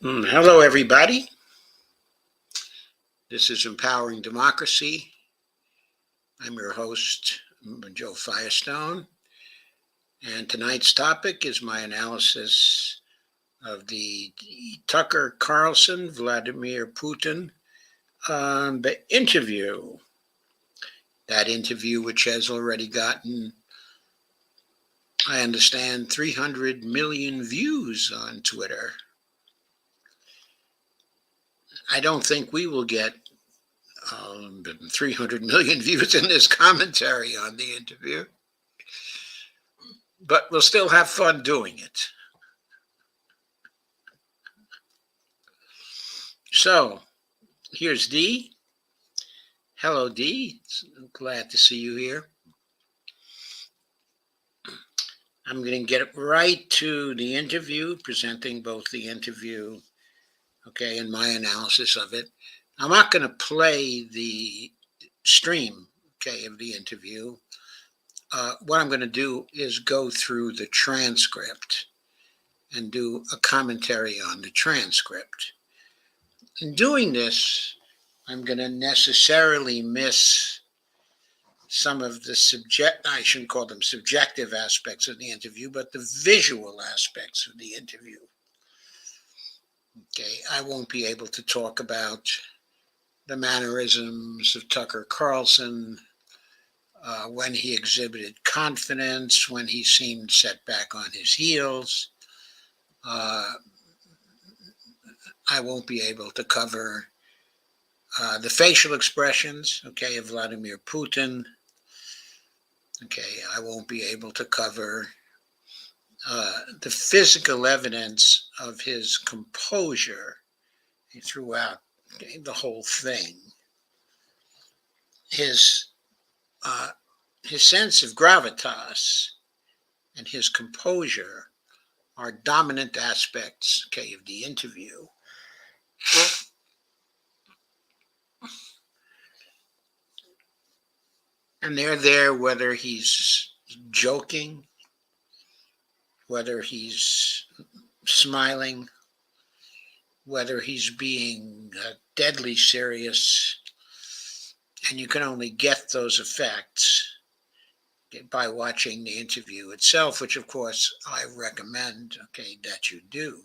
Hello, everybody. This is Empowering Democracy. I'm your host, Joe Firestone, and tonight's topic is my analysis of the Tucker Carlson, Vladimir Putin interview. That interview, which has already gotten, I understand, 300 million views on Twitter. I don't think we will get 300 million views in this commentary on the interview, but we'll still have fun doing it. So here's Dee. Hello, Dee. Glad to see you here. I'm going to get right to the interview, presenting both the interview, and my analysis of it. I'm not going to play the stream, of the interview. What I'm going to do is go through the transcript and do a commentary on the transcript. In doing this, I'm going to necessarily miss some of the I shouldn't call them subjective aspects of the interview, but the visual aspects of the interview. I won't be able to talk about the mannerisms of Tucker Carlson, when he exhibited confidence, when he seemed set back on his heels. I won't be able to cover the facial expressions, of Vladimir Putin. I won't be able to cover the physical evidence of his composure throughout the whole thing. His sense of gravitas and his composure are dominant aspects, of the interview. And they're there whether he's joking, whether he's smiling, whether he's being deadly serious. And you can only get those effects by watching the interview itself, which, of course, I recommend, that you do.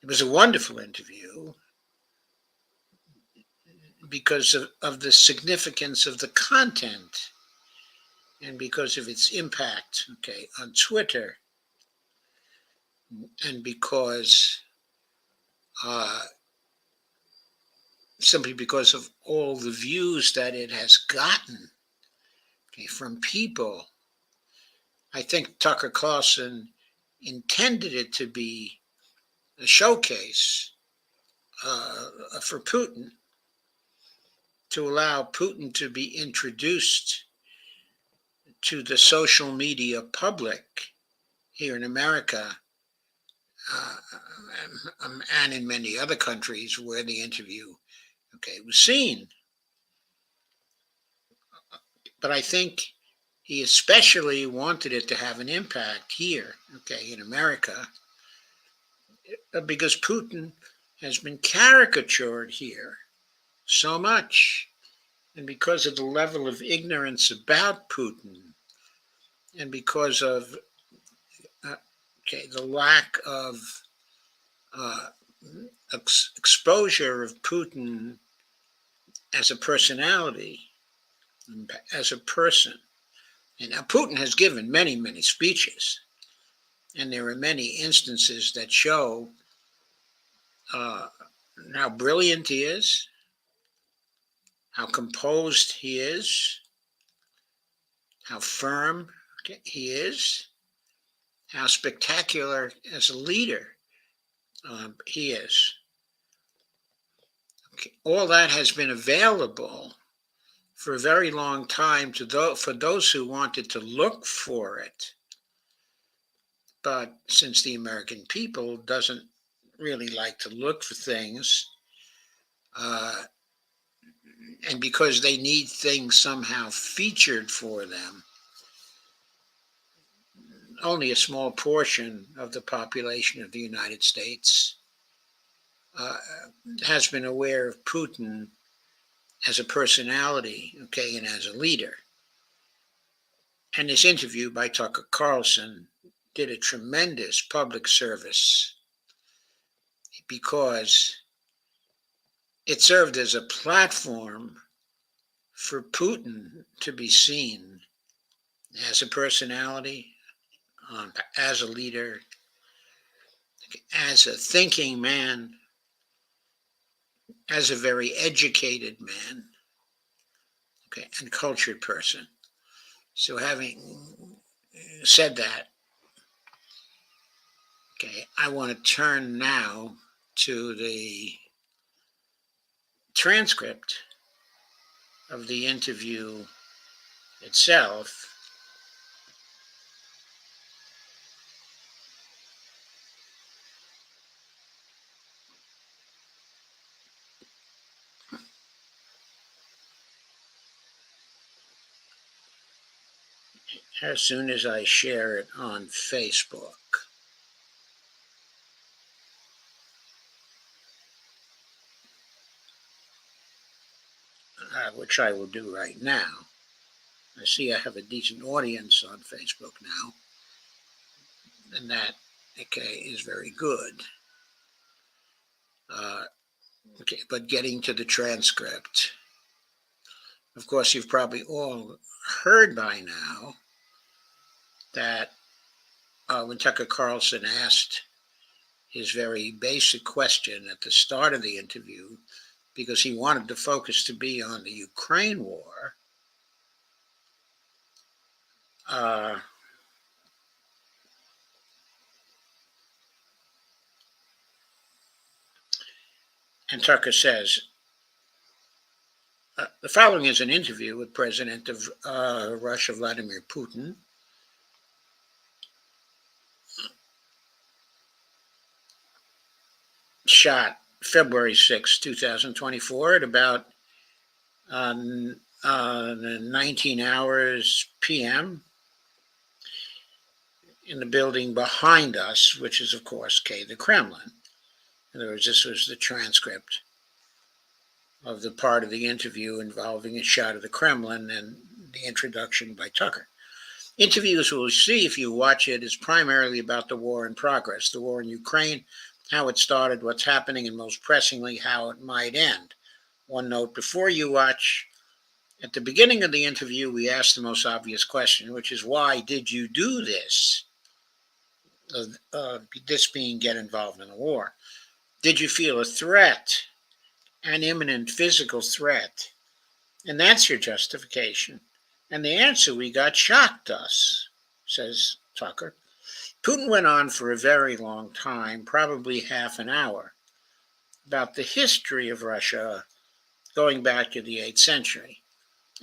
It was a wonderful interview because of the significance of the content and because of its impact, on Twitter, and because simply because of all the views that it has gotten from people. I think Tucker Carlson intended it to be a showcase for Putin, to allow Putin to be introduced to the social media public here in America, and in many other countries where the interview, was seen. But I think he especially wanted it to have an impact here, in America, because Putin has been caricatured here so much, and because of the level of ignorance about Putin, and because of the lack of exposure of Putin as a personality, as a person. And now Putin has given many, many speeches, and there are many instances that show how brilliant he is, how composed he is, how firm he is, how spectacular as a leader he is. All that has been available for a very long time for those who wanted to look for it. But since the American people doesn't really like to look for things, and because they need things somehow featured for them, only a small portion of the population of the United States has been aware of Putin as a personality, okay, and as a leader. And this interview by Tucker Carlson did a tremendous public service because it served as a platform for Putin to be seen as a personality, as a leader, as a thinking man, as a very educated man, okay, and cultured person. So having said that, okay, I want to turn now to the transcript of the interview itself. As soon as I share it on Facebook, which I will do right now. I see I have a decent audience on Facebook now, and that, okay, is very good. Okay, but getting to the transcript, of course, you've probably all heard by now that when Tucker Carlson asked his very basic question at the start of the interview, because he wanted the focus to be on the Ukraine war, and Tucker says, the following is an interview with President of Russia, Vladimir Putin. Shot February 6, 2024 at about 19 hours p.m. in the building behind us, which is, of course, the Kremlin. In other words, this was the transcript of the part of the interview involving a shot of the Kremlin and the introduction by Tucker. Interviews we'll see if you watch it is primarily about the war in progress, the war in Ukraine, how it started, what's happening, and most pressingly, how it might end. One note before you watch, at the beginning of the interview, we asked the most obvious question, which is, why did you do this? This being get involved in the war. Did you feel a threat, an imminent physical threat? And that's your justification. And the answer we got shocked us, says Tucker. Putin went on for a very long time, probably half an hour, about the history of Russia going back to the 8th century.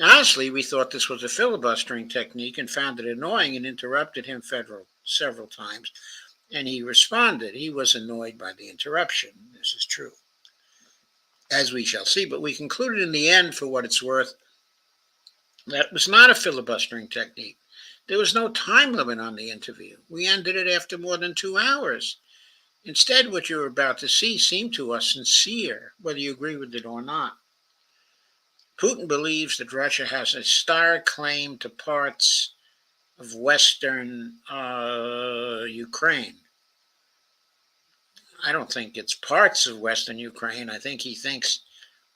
Honestly, we thought this was a filibustering technique and found it annoying and interrupted him several times. And he responded. He was annoyed by the interruption. This is true, as we shall see. But we concluded in the end, for what it's worth, that it was not a filibustering technique. There was no time limit on the interview. We ended it after more than 2 hours. Instead, what you're about to see seemed to us sincere, whether you agree with it or not. Putin believes that Russia has a historic claim to parts of Western Ukraine. I don't think it's parts of Western Ukraine. I think he thinks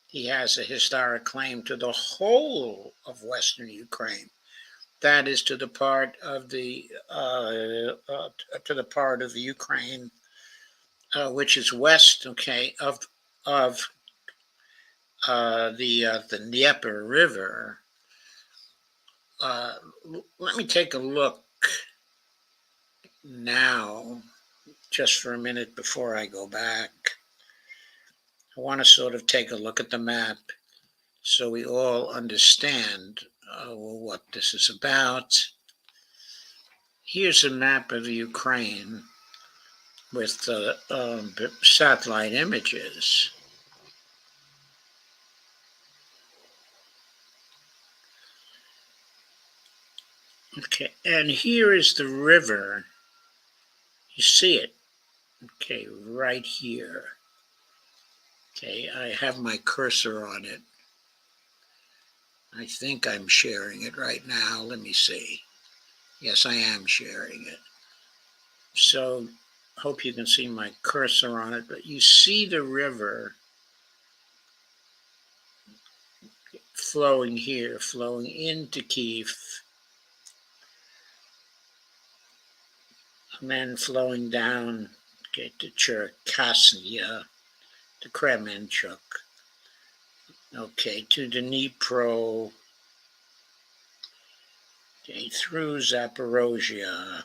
he has a historic claim to the whole of Western Ukraine. That is to the part of the Ukraine which is west, of the Dnieper River. Let me take a look now, just for a minute before I go back. I want to sort of take a look at the map so we all understand what this is about. Here's a map of Ukraine with satellite images. Okay, and here is the river. You see it, okay, right here. Okay, I have my cursor on it. I think I'm sharing it right now. Let me see. Yes, I am sharing it. So, hope you can see my cursor on it, but you see the river flowing here, flowing into Kiev, and then flowing down, okay, to Cherkassia, to Kremenchuk, okay, to Dnipro, okay, through Zaporozhia,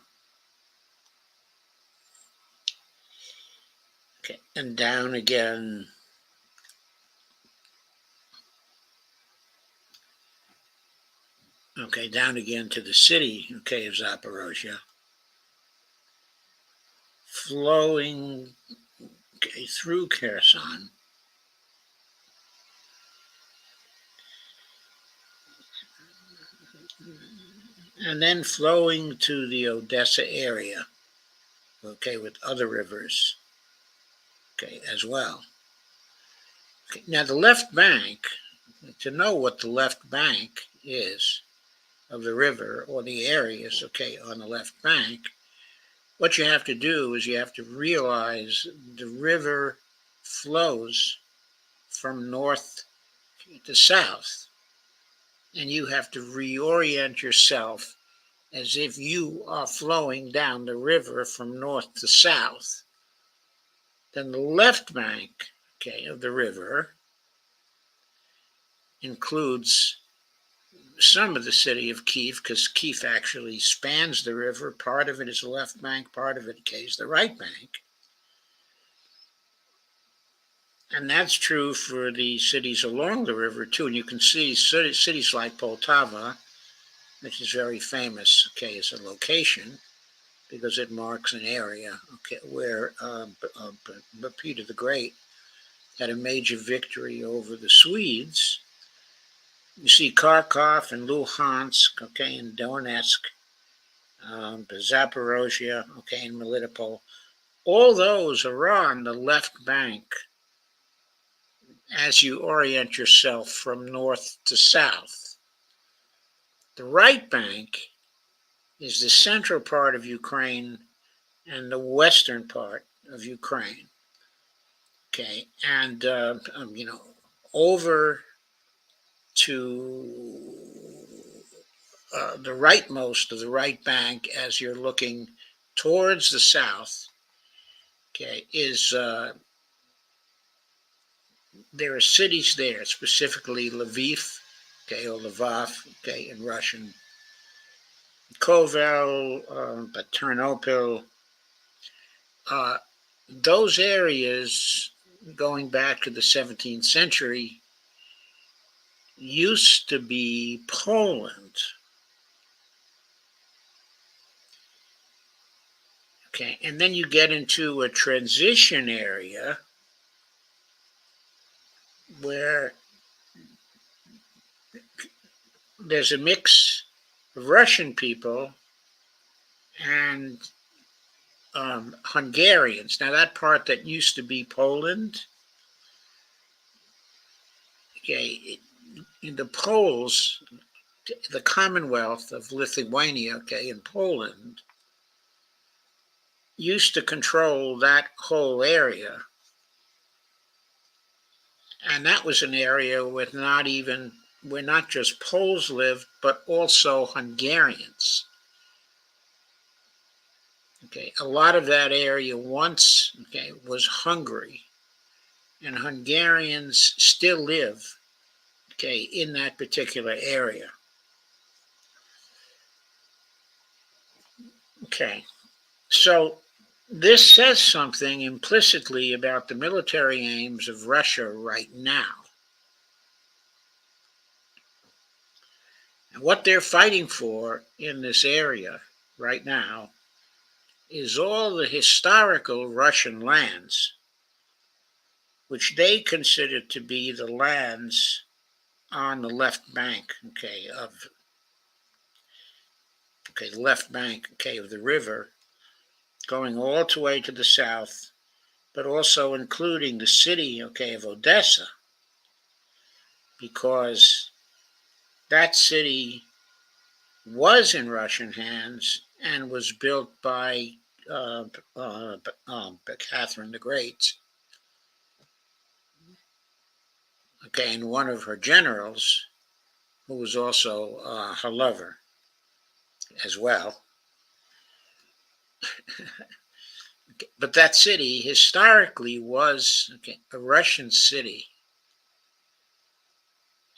okay, and down again, okay, down again to the city, okay, of Zaporozhia, flowing, okay, through Kherson, and then flowing to the Odessa area, okay, with other rivers, okay, as well. Okay, now the left bank, to know what the left bank is of the river or the areas, okay, on the left bank, what you have to do is you have to realize the river flows from north to south, and you have to reorient yourself as if you are flowing down the river from north to south. Then the left bank, okay, of the river includes some of the city of Kiev, because Kiev actually spans the river. Part of it is the left bank, part of it is the right bank. And that's true for the cities along the river, too. And you can see cities like Poltava, which is very famous, okay, as a location, because it marks an area, okay, where Peter the Great had a major victory over the Swedes. You see Kharkov and Luhansk, okay, and Donetsk, Zaporozhia, okay, and Melitopol. All those are on the left bank as you orient yourself from north to south. The right bank is the central part of Ukraine and the western part of Ukraine. Okay, and over to the rightmost of the right bank as you're looking towards the south, okay, is there are cities there, specifically Lviv, okay, or Lvov, okay, in Russian, Kovel, Ternopil. Uh, those areas, going back to the 17th century, used to be Poland. Okay, and then you get into a transition area where there's a mix of Russian people and Hungarians. Now, that part that used to be Poland, okay, the Poles, the Commonwealth of Lithuania, okay, in Poland, used to control that whole area. And that was an area with where not just Poles lived, but also Hungarians. Okay, a lot of that area once, okay, was Hungary, and Hungarians still live, okay, in that particular area. Okay, so this says something implicitly about the military aims of Russia right now. And what they're fighting for in this area right now is all the historical Russian lands, which they consider to be the lands on the left bank, okay, the left bank, okay, of the river, going all the way to the south but also including the city, of Odessa, because that city was in Russian hands and was built by uh, uh, Catherine the Great, and one of her generals, who was also her lover as well. But that city historically was a Russian city,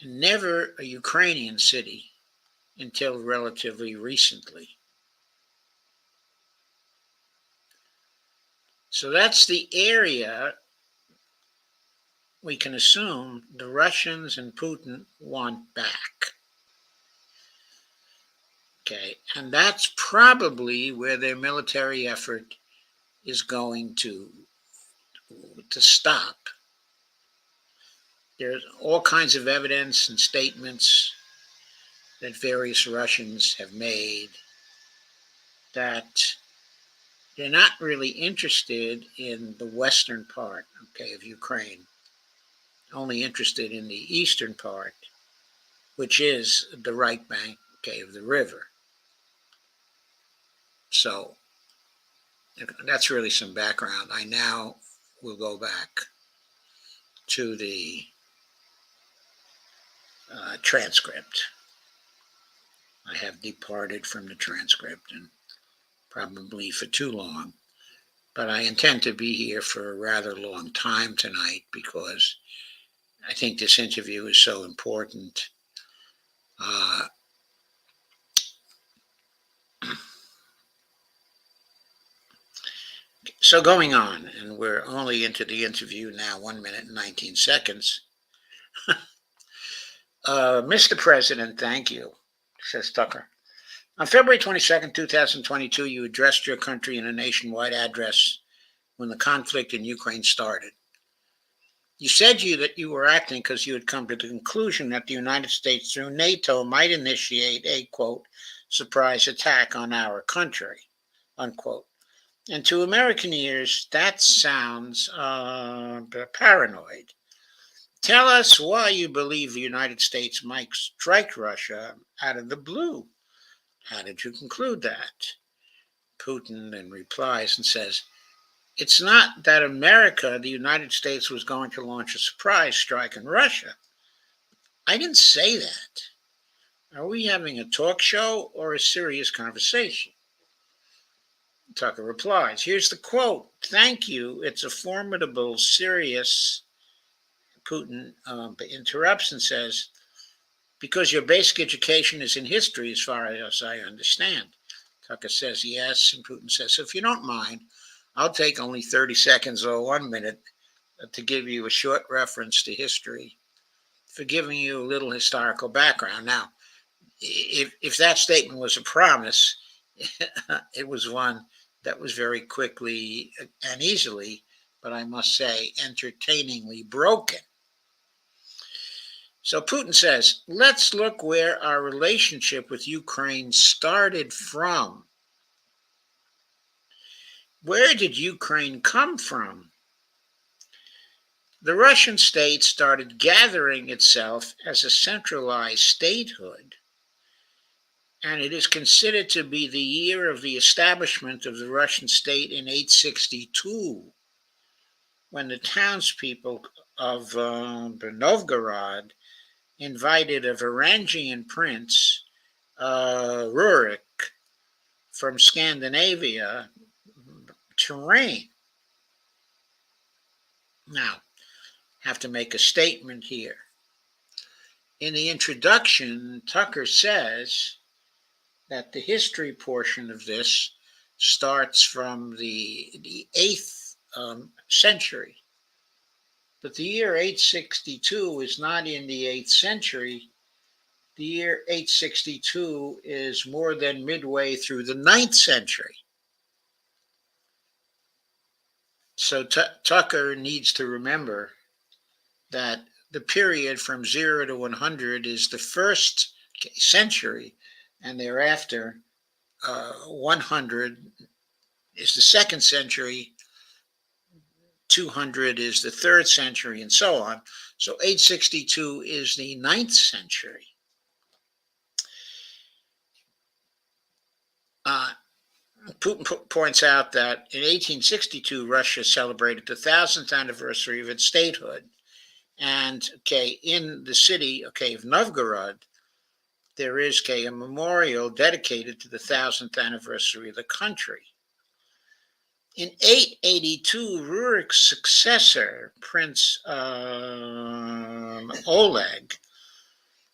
never a Ukrainian city until relatively recently. So that's the area we can assume the Russians and Putin want back. And that's probably where their military effort is going to stop. There's all kinds of evidence and statements that various Russians have made that they're not really interested in the western part, of Ukraine, only interested in the eastern part, which is the right bank, of the river. So that's really some background. I now will go back to the transcript. I have departed from the transcript, and probably for too long, but I intend to be here for a rather long time tonight because I think this interview is so important. So going on, and we're only into the interview now, 1 minute and 19 seconds. Mr. President, thank you, says Tucker. On February 22nd, 2022, you addressed your country in a nationwide address when the conflict in Ukraine started. You said that you were acting because you had come to the conclusion that the United States, through NATO, might initiate a, quote, surprise attack on our country, unquote. And to American ears, that sounds paranoid. Tell us why you believe the United States might strike Russia out of the blue. How did you conclude that? Putin then replies and says, it's not that America, the United States, was going to launch a surprise strike on Russia. I didn't say that. Are we having a talk show or a serious conversation? Tucker replies, here's the quote. Thank you. It's a formidable, serious. Putin interrupts and says, because your basic education is in history, as far as I understand. Tucker says, yes. And Putin says, so if you don't mind, I'll take only 30 seconds or 1 minute to give you a short reference to history for giving you a little historical background. Now, if that statement was a promise, it was one that was very quickly and easily, but I must say, entertainingly broken. So Putin says, let's look where our relationship with Ukraine started from. Where did Ukraine come from? The Russian state started gathering itself as a centralized statehood, and it is considered to be the year of the establishment of the Russian state in 862, when the townspeople of Novgorod invited a Varangian prince, Rurik, from Scandinavia to reign. Now, I have to make a statement here. In the introduction, Tucker says that the history portion of this starts from the 8th century. But the year 862 is not in the 8th century. The year 862 is more than midway through the 9th century. So Tucker needs to remember that the period from 0 to 100 is the first century, and thereafter 100 is the second century, 200 is the 3rd century, and so on. So 862 is the 9th century. Putin points out that in 1862, Russia celebrated the 1000th anniversary of its statehood. And, in the city, of Novgorod, there is, a memorial dedicated to the 1000th anniversary of the country. In 882, Rurik's successor, Prince Oleg,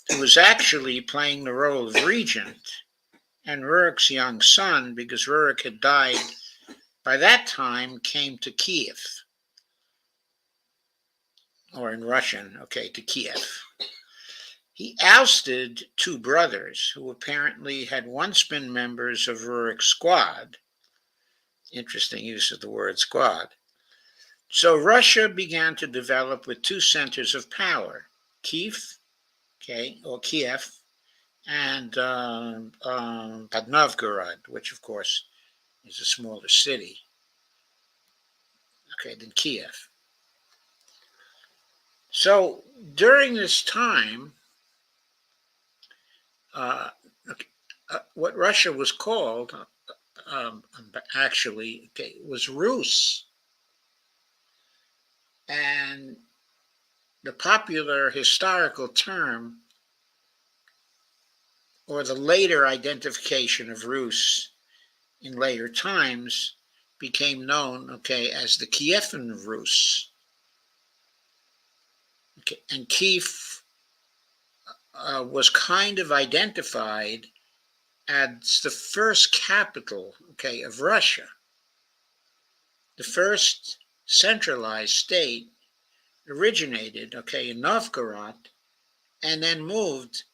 who was actually playing the role of regent, and Rurik's young son, because Rurik had died by that time, came to Kiev, or in Russian, to Kiev. He ousted 2 brothers who apparently had once been members of Rurik's squad. Interesting use of the word squad. So Russia began to develop with 2 centers of power, Kiev, or Kiev, and Novgorod, which of course is a smaller city, than Kiev. So during this time, what Russia was called actually was Rus. And the popular historical term, or the later identification of Rus in later times, became known, as the Kievan Rus. And Kiev was kind of identified as the first capital, of Russia. The first centralized state originated, in Novgorod, and then moved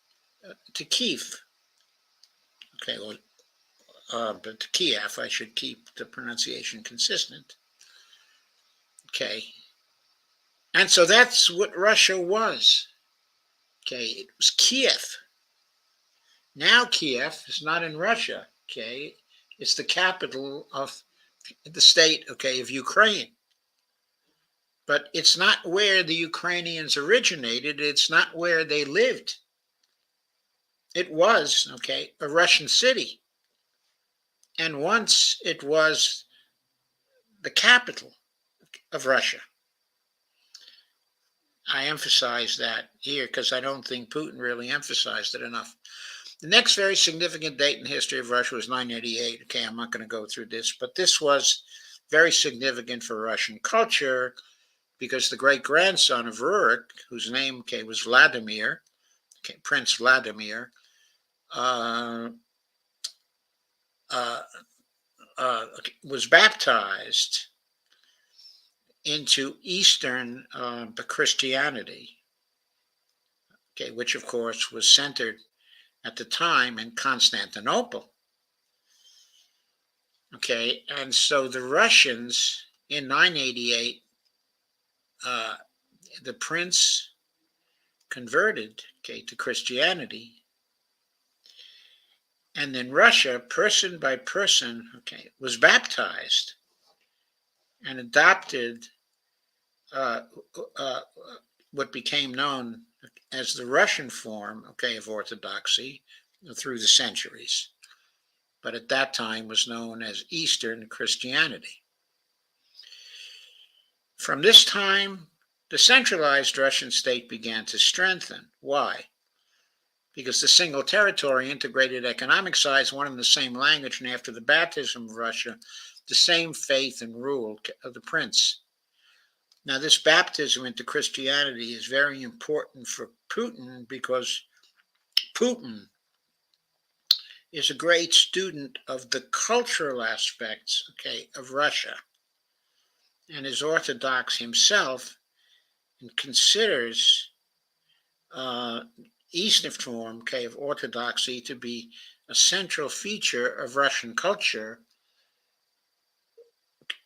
to Kiev. But to Kiev, I should keep the pronunciation consistent. And so that's what Russia was. It was Kiev. Now Kiev is not in Russia. It's the capital of the state, of Ukraine. But it's not where the Ukrainians originated. It's not where they lived. It was, a Russian city. And once it was the capital of Russia. I emphasize that here because I don't think Putin really emphasized it enough. The next very significant date in the history of Russia was 988. I'm not going to go through this, but this was very significant for Russian culture because the great-grandson of Rurik, whose name was Vladimir, Prince Vladimir, was baptized into Eastern Christianity, which of course was centered at the time in Constantinople. And so the Russians in 988, the prince converted, to Christianity. And then Russia, person by person, was baptized and adopted what became known as the Russian form, of Orthodoxy through the centuries, but at that time was known as Eastern Christianity. From this time, the centralized Russian state began to strengthen. Why? Because the single territory, integrated economic size, one and the same language, and after the baptism of Russia, the same faith and rule of the prince. Now, this baptism into Christianity is very important for Putin because Putin is a great student of the cultural aspects, of Russia, and is Orthodox himself, and considers Eastern form, of Orthodoxy to be a central feature of Russian culture,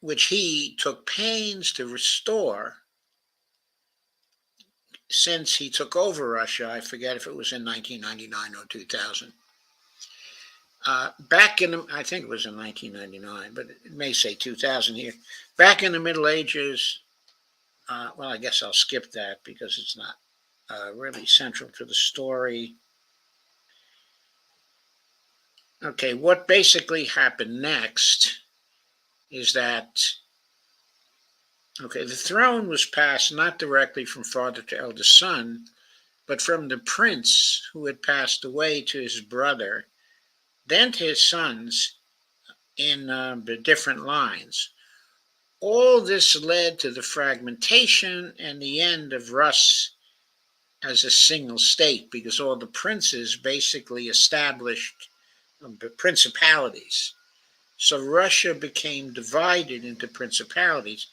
which he took pains to restore since he took over Russia. I forget if it was in 1999 or 2000. I think it was in 1999, but it may say 2000 here. Back in the Middle Ages, well, I guess I'll skip that because it's not really central to the story. Okay, what basically happened next is that, okay, the throne was passed not directly from father to eldest son, but from the prince who had passed away to his brother, then to his sons in the different lines. All this led to the fragmentation and the end of Rus as a single state because all the princes basically established principalities. So Russia became divided into principalities.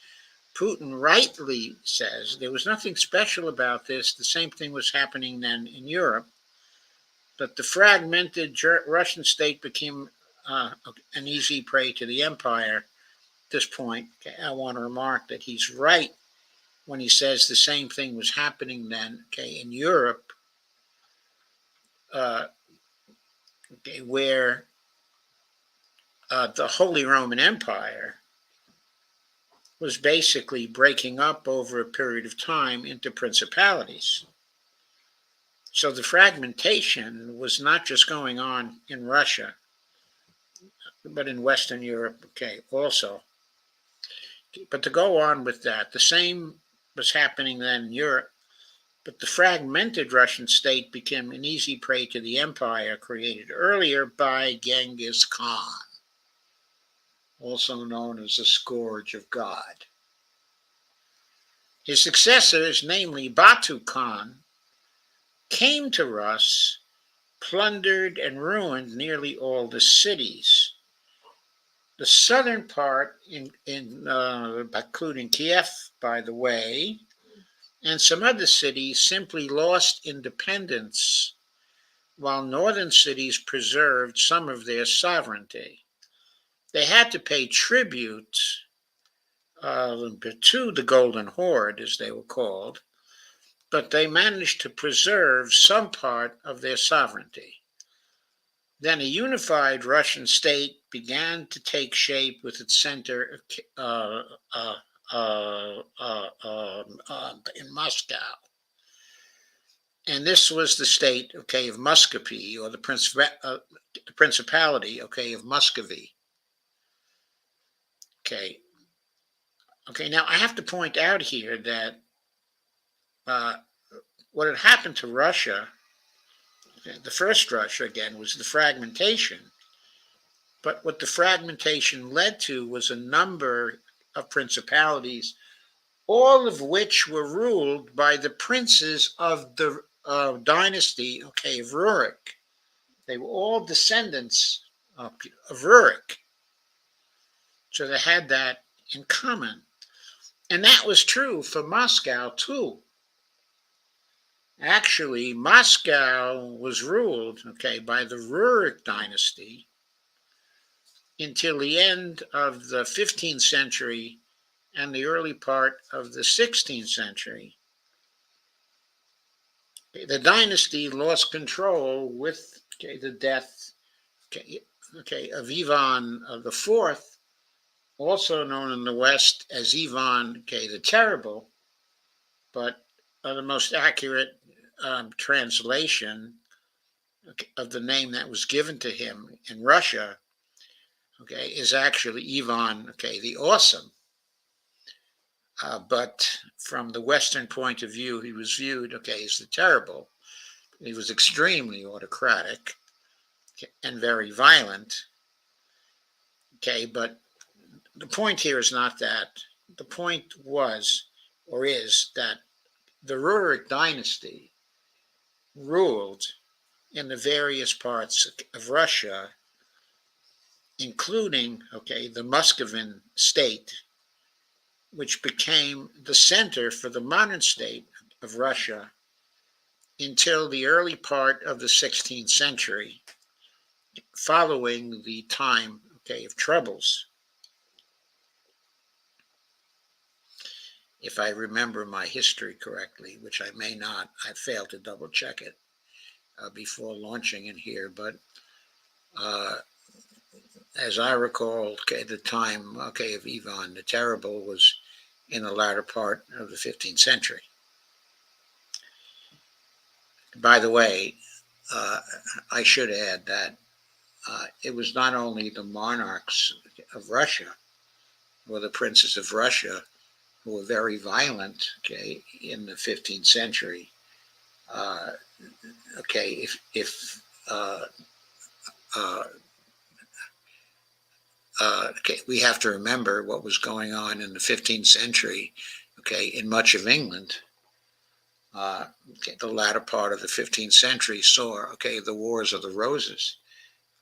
Putin rightly says there was nothing special about this. The same thing was happening then in Europe. But the fragmented Russian state became an easy prey to the empire. At this point, okay, I want to remark that he's right when he says the same thing was happening then, okay, in Europe, okay, where the Holy Roman Empire was basically breaking up over a period of time into principalities. So the fragmentation was not just going on in Russia, but in Western Europe, okay, also. But to go on with that, the same was happening then in Europe, but the fragmented Russian state became an easy prey to the empire created earlier by Genghis Khan, also known as the Scourge of God. His successors, namely Batu Khan, came to Rus, plundered and ruined nearly all the cities. The southern part, including Kiev, by the way, and some other cities simply lost independence, while northern cities preserved some of their sovereignty. They had to pay tribute to the Golden Horde, as they were called, but they managed to preserve some part of their sovereignty. Then a unified Russian state began to take shape with its center in Moscow. And this was the state, okay, of Muscovy, or the principality, okay, of Muscovy. Okay. Okay, now I have to point out here that what had happened to Russia, okay, the first Russia, again, was the fragmentation. But what the fragmentation led to was a number of principalities, all of which were ruled by the princes of the dynasty, okay, of Rurik. They were all descendants of Rurik. So they had that in common. And that was true for Moscow, too. Actually, Moscow was ruled, okay, by the Rurik dynasty until the end of the 15th century and the early part of the 16th century. The dynasty lost control with, okay, the death, okay, of Ivan the Fourth, also known in the West as Ivan, okay, the Terrible, but the most accurate translation, okay, of the name that was given to him in Russia, okay, is actually Ivan, okay, the Awesome. But from the Western point of view, he was viewed, okay, as the Terrible. He was extremely autocratic, okay, and very violent. Okay, but the point here is not that. The point was, or is, that the Rurik dynasty ruled in the various parts of Russia, including, okay, the Muscovine state, which became the center for the modern state of Russia until the early part of the 16th century, following the time, okay, of troubles. If I remember my history correctly, which I may not, I failed to double check it before launching in here, but as I recall, okay, the time, okay, of Ivan the Terrible was in the latter part of the 15th century. By the way, I should add that it was not only the monarchs of Russia or the princes of Russia who were very violent, okay, in the 15th century. Okay, if okay, we have to remember what was going on in the 15th century, okay, in much of England. Okay, the latter part of the 15th century saw, okay, the Wars of the Roses,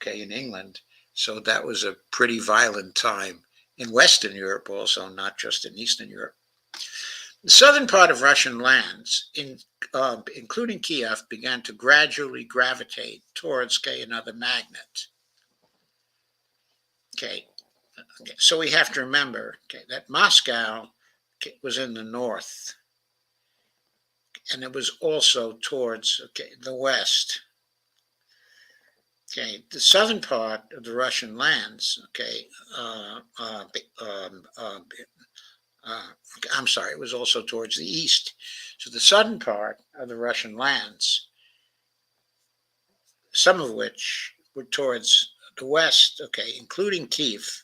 okay, in England. So that was a pretty violent time in Western Europe also, not just in Eastern Europe. The southern part of Russian lands, including Kiev, began to gradually gravitate towards, okay, another magnet. Okay, so we have to remember, okay, that Moscow, okay, was in the north, and it was also towards, okay, the west. Okay, the southern part of the Russian lands, okay, I'm sorry, it was also towards the east. So the southern part of the Russian lands, some of which were towards the west, okay, including Kiev,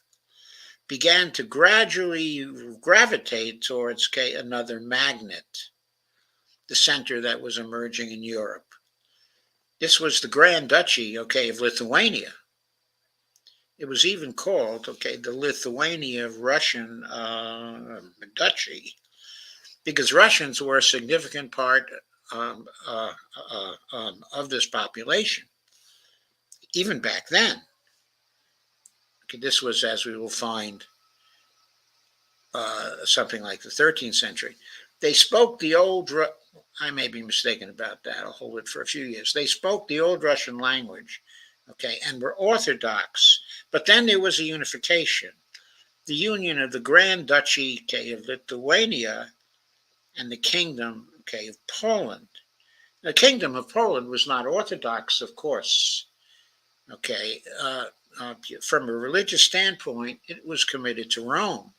began to gradually gravitate towards, okay, another magnet, the center that was emerging in Europe. This was the Grand Duchy, okay, of Lithuania. It was even called, okay, the Lithuania Russian Duchy, because Russians were a significant part of this population, even back then. Okay, this was, as we will find, something like the 13th century. They spoke the old, I may be mistaken about that, I'll hold it for a few years. They spoke the old Russian language, okay, and were Orthodox, but then there was a unification. The union of the Grand Duchy, okay, of Lithuania and the Kingdom, okay, of Poland. The Kingdom of Poland was not Orthodox, of course, okay. From a religious standpoint, it was committed to Rome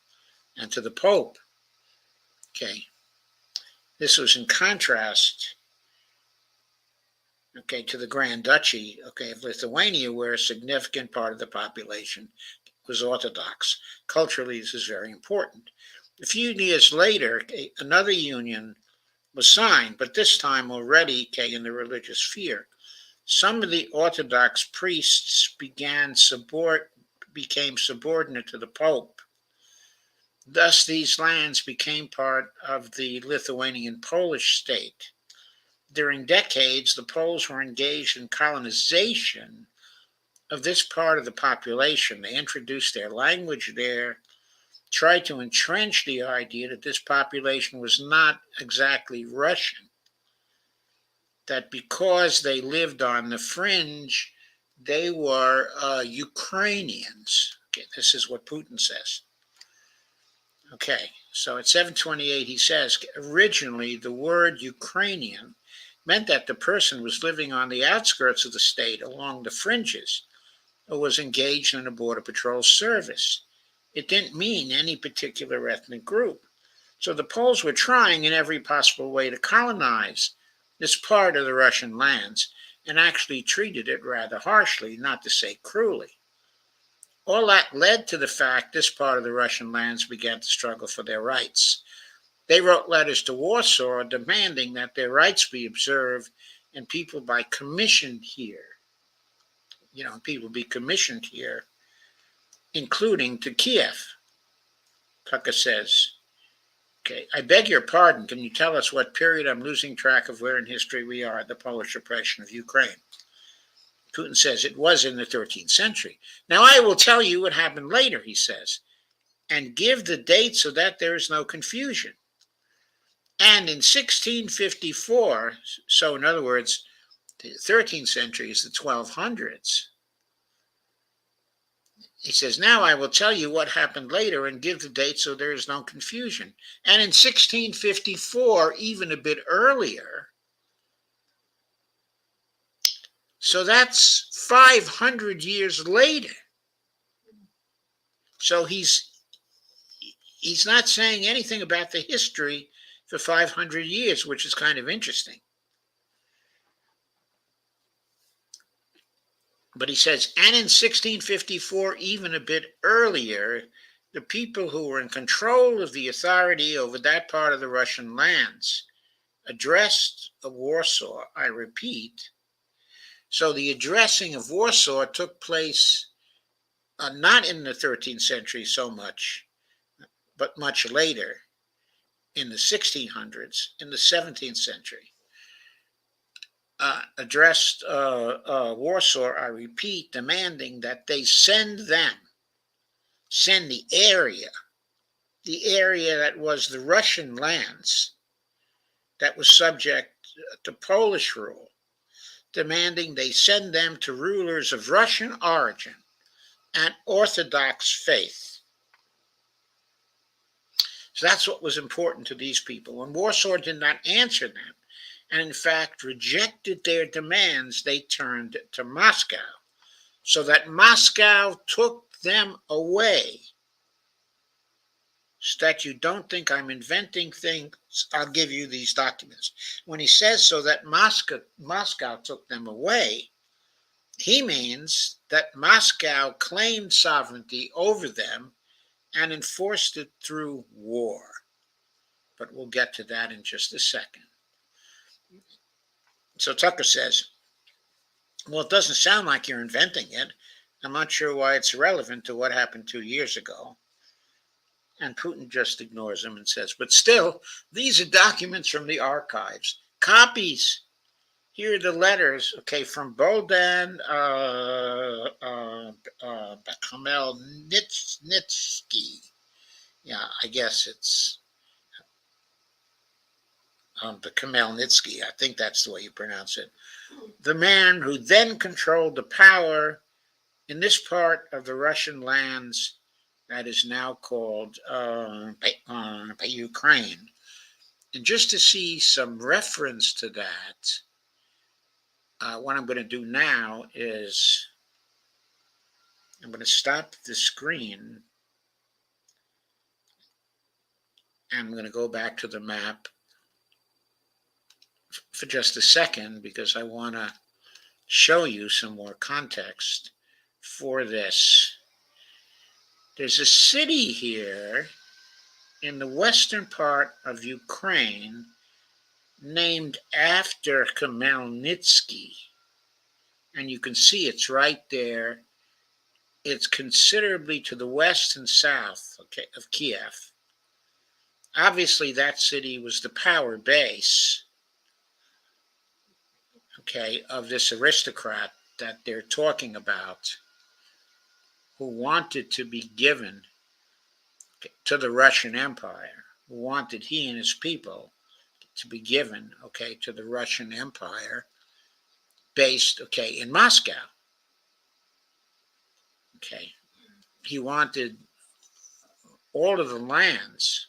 and to the Pope, okay. This was in contrast, okay, to the Grand Duchy, okay, of Lithuania, where a significant part of the population was Orthodox. Culturally, this is very important. A few years later, okay, another union was signed, but this time already, okay, in the religious sphere. Some of the Orthodox priests became subordinate to the Pope. Thus, these lands became part of the Lithuanian Polish state. During decades, the Poles were engaged in colonization of this part of the population. They introduced their language there, tried to entrench the idea that this population was not exactly Russian, that because they lived on the fringe, they were Ukrainians. Okay, this is what Putin says. Okay, so at 728 he says, originally the word Ukrainian meant that the person was living on the outskirts of the state along the fringes or was engaged in a border patrol service. It didn't mean any particular ethnic group. So the Poles were trying in every possible way to colonize this part of the Russian lands and actually treated it rather harshly, not to say cruelly. All that led to the fact this part of the Russian lands began to struggle for their rights. They wrote letters to Warsaw demanding that their rights be observed and people be commissioned here. People be commissioned here, including to Kiev. Tucker says, okay, I beg your pardon. Can you tell us what period? I'm losing track of where in history we are, the Polish oppression of Ukraine. Putin says it was in the 13th century. Now I will tell you what happened later, he says, and give the date so that there is no confusion. And in 1654, so in other words, the 13th century is the 1200s. He says, now I will tell you what happened later and give the date so there is no confusion. And in 1654, even a bit earlier, so that's 500 years later. So he's he's not saying anything about the history for 500 years, which is kind of interesting. But he says, and in 1654, even a bit earlier, the people who were in control of the authority over that part of the Russian lands addressed Warsaw, I repeat. So the addressing of Warsaw took place not in the 13th century so much, but much later, in the 1600s, in the 17th century. Addressed Warsaw, I repeat, demanding that they send the area that was the Russian lands that was subject to Polish rule, demanding they send them to rulers of Russian origin and Orthodox faith. So that's what was important to these people. When Warsaw did not answer them, and in fact rejected their demands, they turned to Moscow, so that Moscow took them away. So that you don't think I'm inventing things, I'll give you these documents. When he says so that Moscow took them away, he means that Moscow claimed sovereignty over them and enforced it through war. But we'll get to that in just a second. So Tucker says, well, it doesn't sound like you're inventing it. I'm not sure why it's relevant to what happened 2 years ago. And Putin just ignores him and says, but still, these are documents from the archives, copies. Here are the letters, okay, from Bohdan Khmelnytsky. Yeah, I guess it's the Khmelnytsky. I think that's the way you pronounce it. The man who then controlled the power in this part of the Russian lands that is now called Ukraine. And just to see some reference to that, what I'm going to do now is I'm going to stop the screen and I'm going to go back to the map for just a second because I want to show you some more context for this. There's a city here in the western part of Ukraine named after Khmelnytsky. And you can see it's right there. It's considerably to the west and south, okay, of Kiev. Obviously, that city was the power base, okay, of this aristocrat that they're talking about, who wanted to be given to the Russian Empire, who wanted he and his people to be given, okay, to the Russian Empire based, okay, in Moscow. Okay. He wanted all of the lands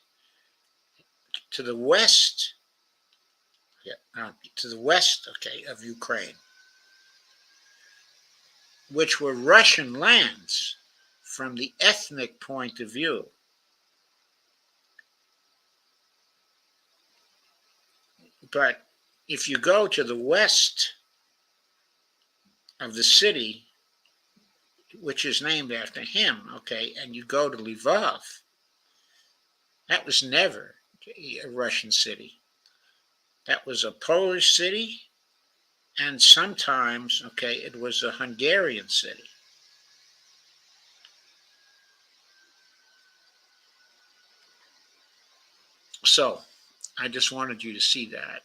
to the west, okay, of Ukraine, which were Russian lands from the ethnic point of view. But if you go to the west of the city, which is named after him, okay, and you go to Lvov, that was never a Russian city. That was a Polish city, and sometimes, okay, it was a Hungarian city. So, I just wanted you to see that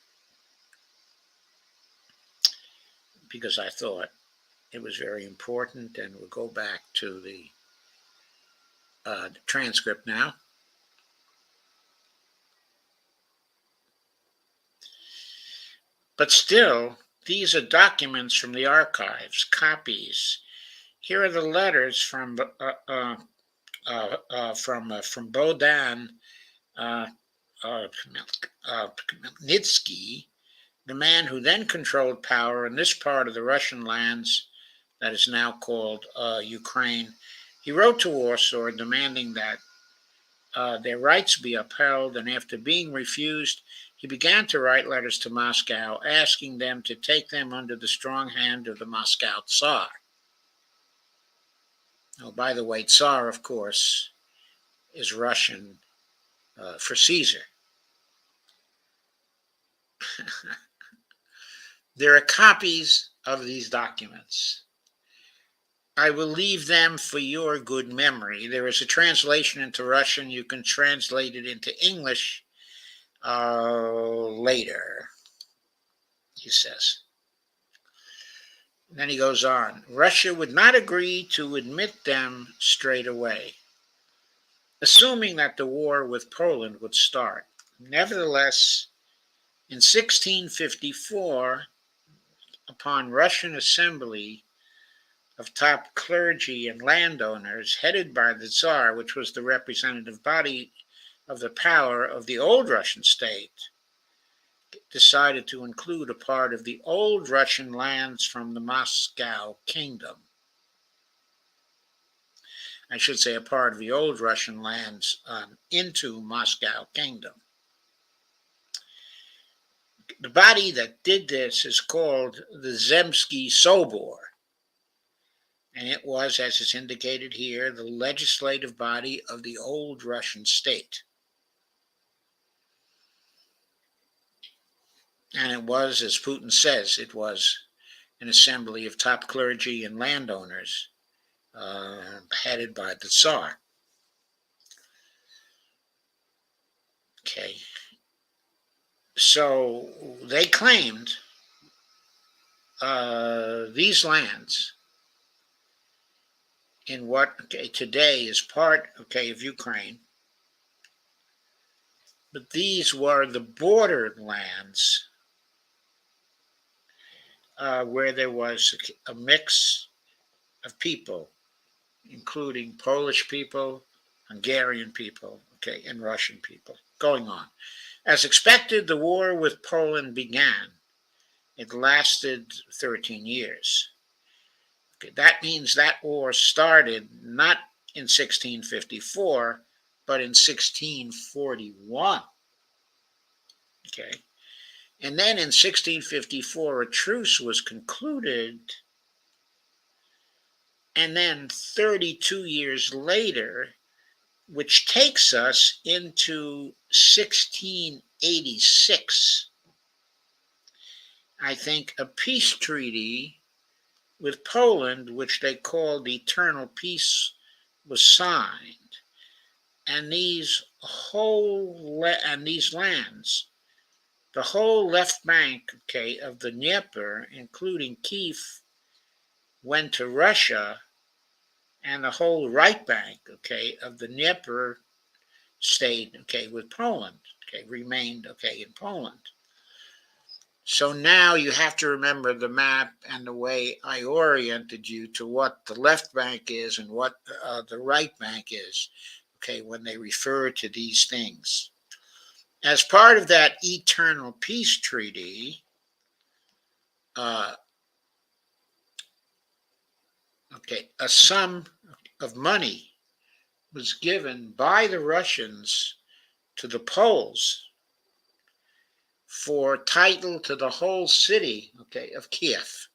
because I thought it was very important, and we'll go back to the transcript now. But still, these are documents from the archives, copies. Here are the letters from Bohdan Khmelnytsky, the man who then controlled power in this part of the Russian lands that is now called Ukraine. He wrote to Warsaw demanding that their rights be upheld, and after being refused, he began to write letters to Moscow, asking them to take them under the strong hand of the Moscow Tsar. Oh, by the way, Tsar, of course, is Russian for Caesar. There are copies of these documents. I will leave them for your good memory. There is a translation into Russian. You can translate it into English later, he says. And then he goes on. Russia would not agree to admit them straight away, assuming that the war with Poland would start. Nevertheless, in 1654, upon Russian assembly of top clergy and landowners, headed by the Tsar, which was the representative body of the power of the old Russian state, decided to include a part of the old Russian lands from the Moscow kingdom. I should say a part of the old Russian lands into Moscow kingdom. The body that did this is called the Zemsky Sobor, and it was, as is indicated here, the legislative body of the old Russian state. And it was, as Putin says, it was an assembly of top clergy and landowners headed by the Tsar. Okay. So they claimed these lands in what today is part of Ukraine, but these were the border lands where there was a mix of people, including Polish people, Hungarian people, and Russian people going on. As expected, the war with Poland began. It lasted 13 years. That means that war started not in 1654, but in 1641. And then in 1654, a truce was concluded. And then 32 years later, which takes us into 1686, I think a peace treaty with Poland, which they called eternal peace, was signed. And these lands, the whole left bank, of the Dnieper, including Kiev, went to Russia, and the whole right bank, of the Dnieper stayed, with Poland, remained, in Poland. So now you have to remember the map and the way I oriented you to what the left bank is and what the right bank is, when they refer to these things. As part of that eternal peace treaty, a sum of money was given by the Russians to the Poles for title to the whole city, of Kiev,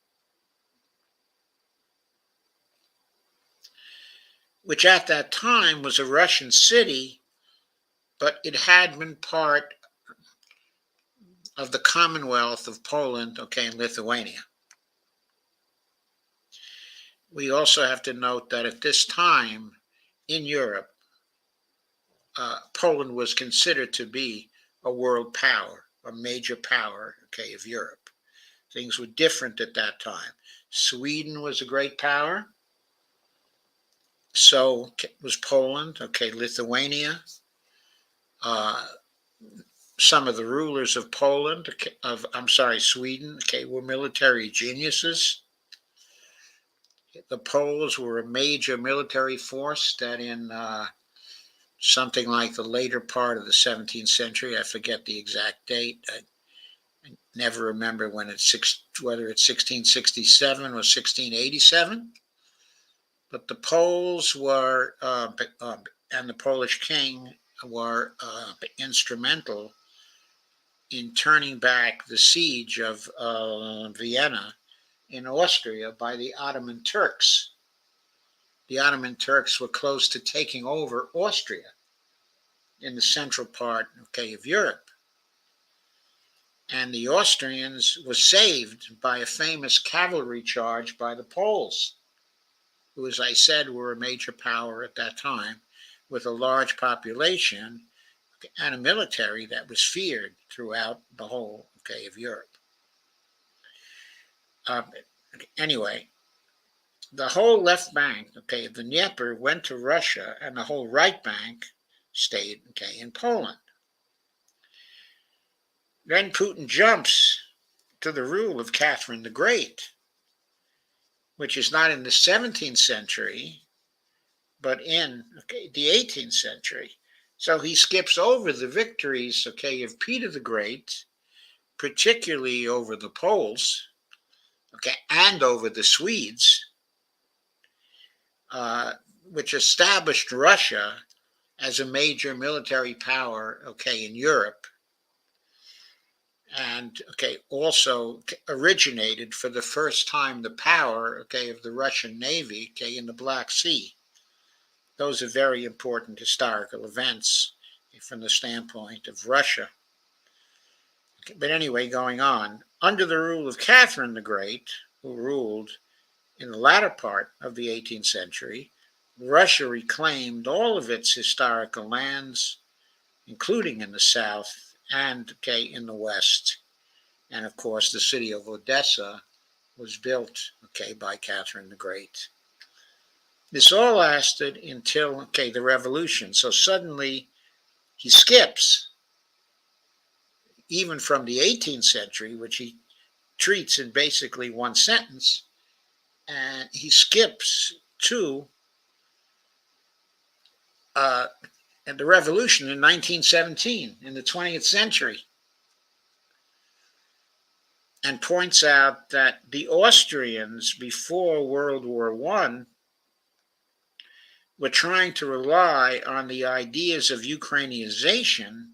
which at that time was a Russian city, but it had been part of the Commonwealth of Poland, and Lithuania. We also have to note that at this time in Europe, Poland was considered to be a world power, a major power, of Europe. Things were different at that time. Sweden was a great power. So was Poland, Lithuania. Some of the rulers of Sweden, were military geniuses. The Poles were a major military force that in something like the later part of the 17th century, I forget the exact date, I never remember whether it's 1667 or 1687, but the Poles were, and the Polish king, were instrumental in turning back the siege of Vienna in Austria by the Ottoman Turks. The Ottoman Turks were close to taking over Austria in the central part, of Europe. And the Austrians were saved by a famous cavalry charge by the Poles, who, as I said, were a major power at that time, with a large population and a military that was feared throughout the whole, of Europe. Anyway, the whole left bank, of the Dnieper went to Russia, and the whole right bank stayed, in Poland. Then Putin jumps to the rule of Catherine the Great, which is not in the 17th century, but in the 18th century. So he skips over the victories, of Peter the Great, particularly over the Poles, and over the Swedes, which established Russia as a major military power, in Europe, and also originated for the first time the power, of the Russian Navy, in the Black Sea. Those are very important historical events from the standpoint of Russia. But anyway, going on, under the rule of Catherine the Great, who ruled in the latter part of the 18th century, Russia reclaimed all of its historical lands, including in the south and in the west. And of course, the city of Odessa was built by Catherine the Great. This all lasted until the revolution. So suddenly he skips, even from the 18th century, which he treats in basically one sentence, and he skips to the revolution in 1917, in the 20th century, and points out that the Austrians before World War I were trying to rely on the ideas of Ukrainianization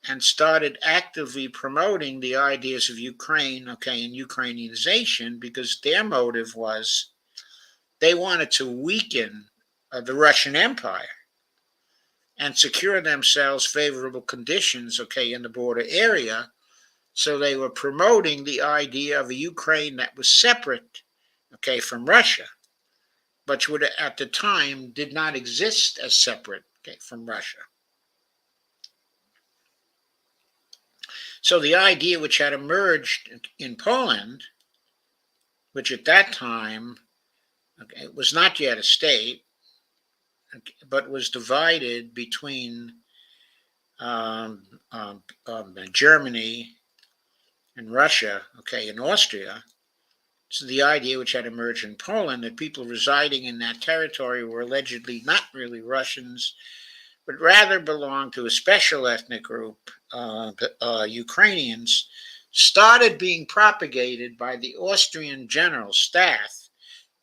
and started actively promoting the ideas of Ukraine, and Ukrainianization, because their motive was they wanted to weaken the Russian Empire and secure themselves favorable conditions, in the border area. So they were promoting the idea of a Ukraine that was separate, from Russia, but would at the time did not exist as separate, from Russia. So the idea which had emerged in Poland, which at that time was not yet a state, but was divided between Germany and Russia, and Austria. So the idea which had emerged in Poland, that people residing in that territory were allegedly not really Russians, but rather belonged to a special ethnic group, Ukrainians, started being propagated by the Austrian general staff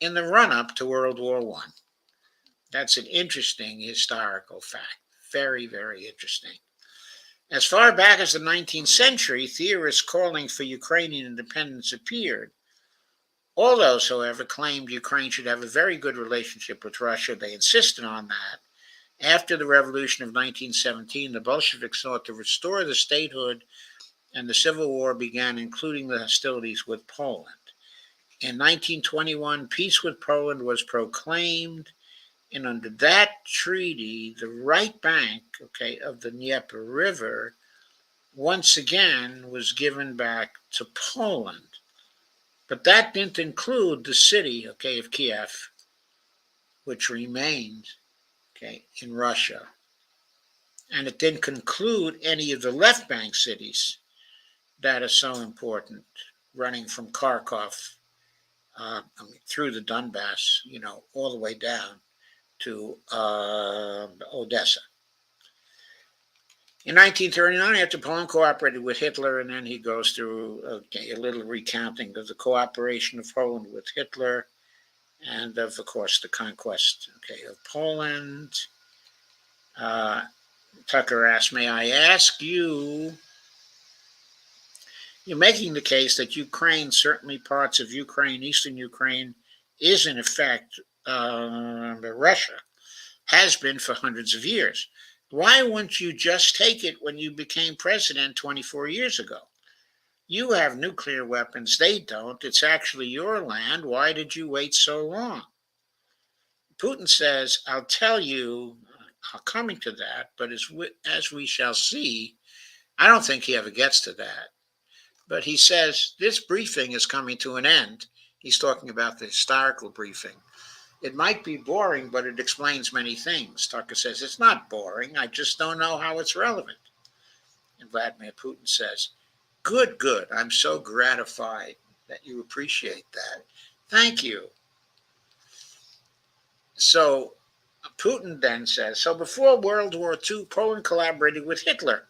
in the run-up to World War I. That's an interesting historical fact. Very, very interesting. As far back as the 19th century, theorists calling for Ukrainian independence appeared. All those, however, claimed Ukraine should have a very good relationship with Russia. They insisted on that. After the revolution of 1917, the Bolsheviks sought to restore the statehood, and the Civil War began, including the hostilities with Poland. In 1921, peace with Poland was proclaimed, and under that treaty, the right bank, of the Dnieper River once again was given back to Poland. But that didn't include the city, of Kiev, which remained, in Russia. And it didn't conclude any of the left bank cities that are so important, running from Kharkov through the Donbass, all the way down to Odessa. In 1939, after Poland cooperated with Hitler, and then he goes through a little recounting of the cooperation of Poland with Hitler, and of course, the conquest, of Poland. Tucker asked, may I ask you, you're making the case that Ukraine, certainly parts of Ukraine, eastern Ukraine, is in effect Russia, has been for hundreds of years. Why wouldn't you just take it when you became president 24 years ago? You have nuclear weapons, they don't. It's actually your land. Why did you wait so long? Putin says, I'll tell you, coming to that, but as we shall see, I don't think he ever gets to that. But he says, this briefing is coming to an end. He's talking about the historical briefing. It might be boring, but it explains many things. Tucker says, it's not boring. I just don't know how it's relevant. And Vladimir Putin says, good, good. I'm so gratified that you appreciate that. Thank you. So Putin then says, so before World War II, Poland collaborated with Hitler.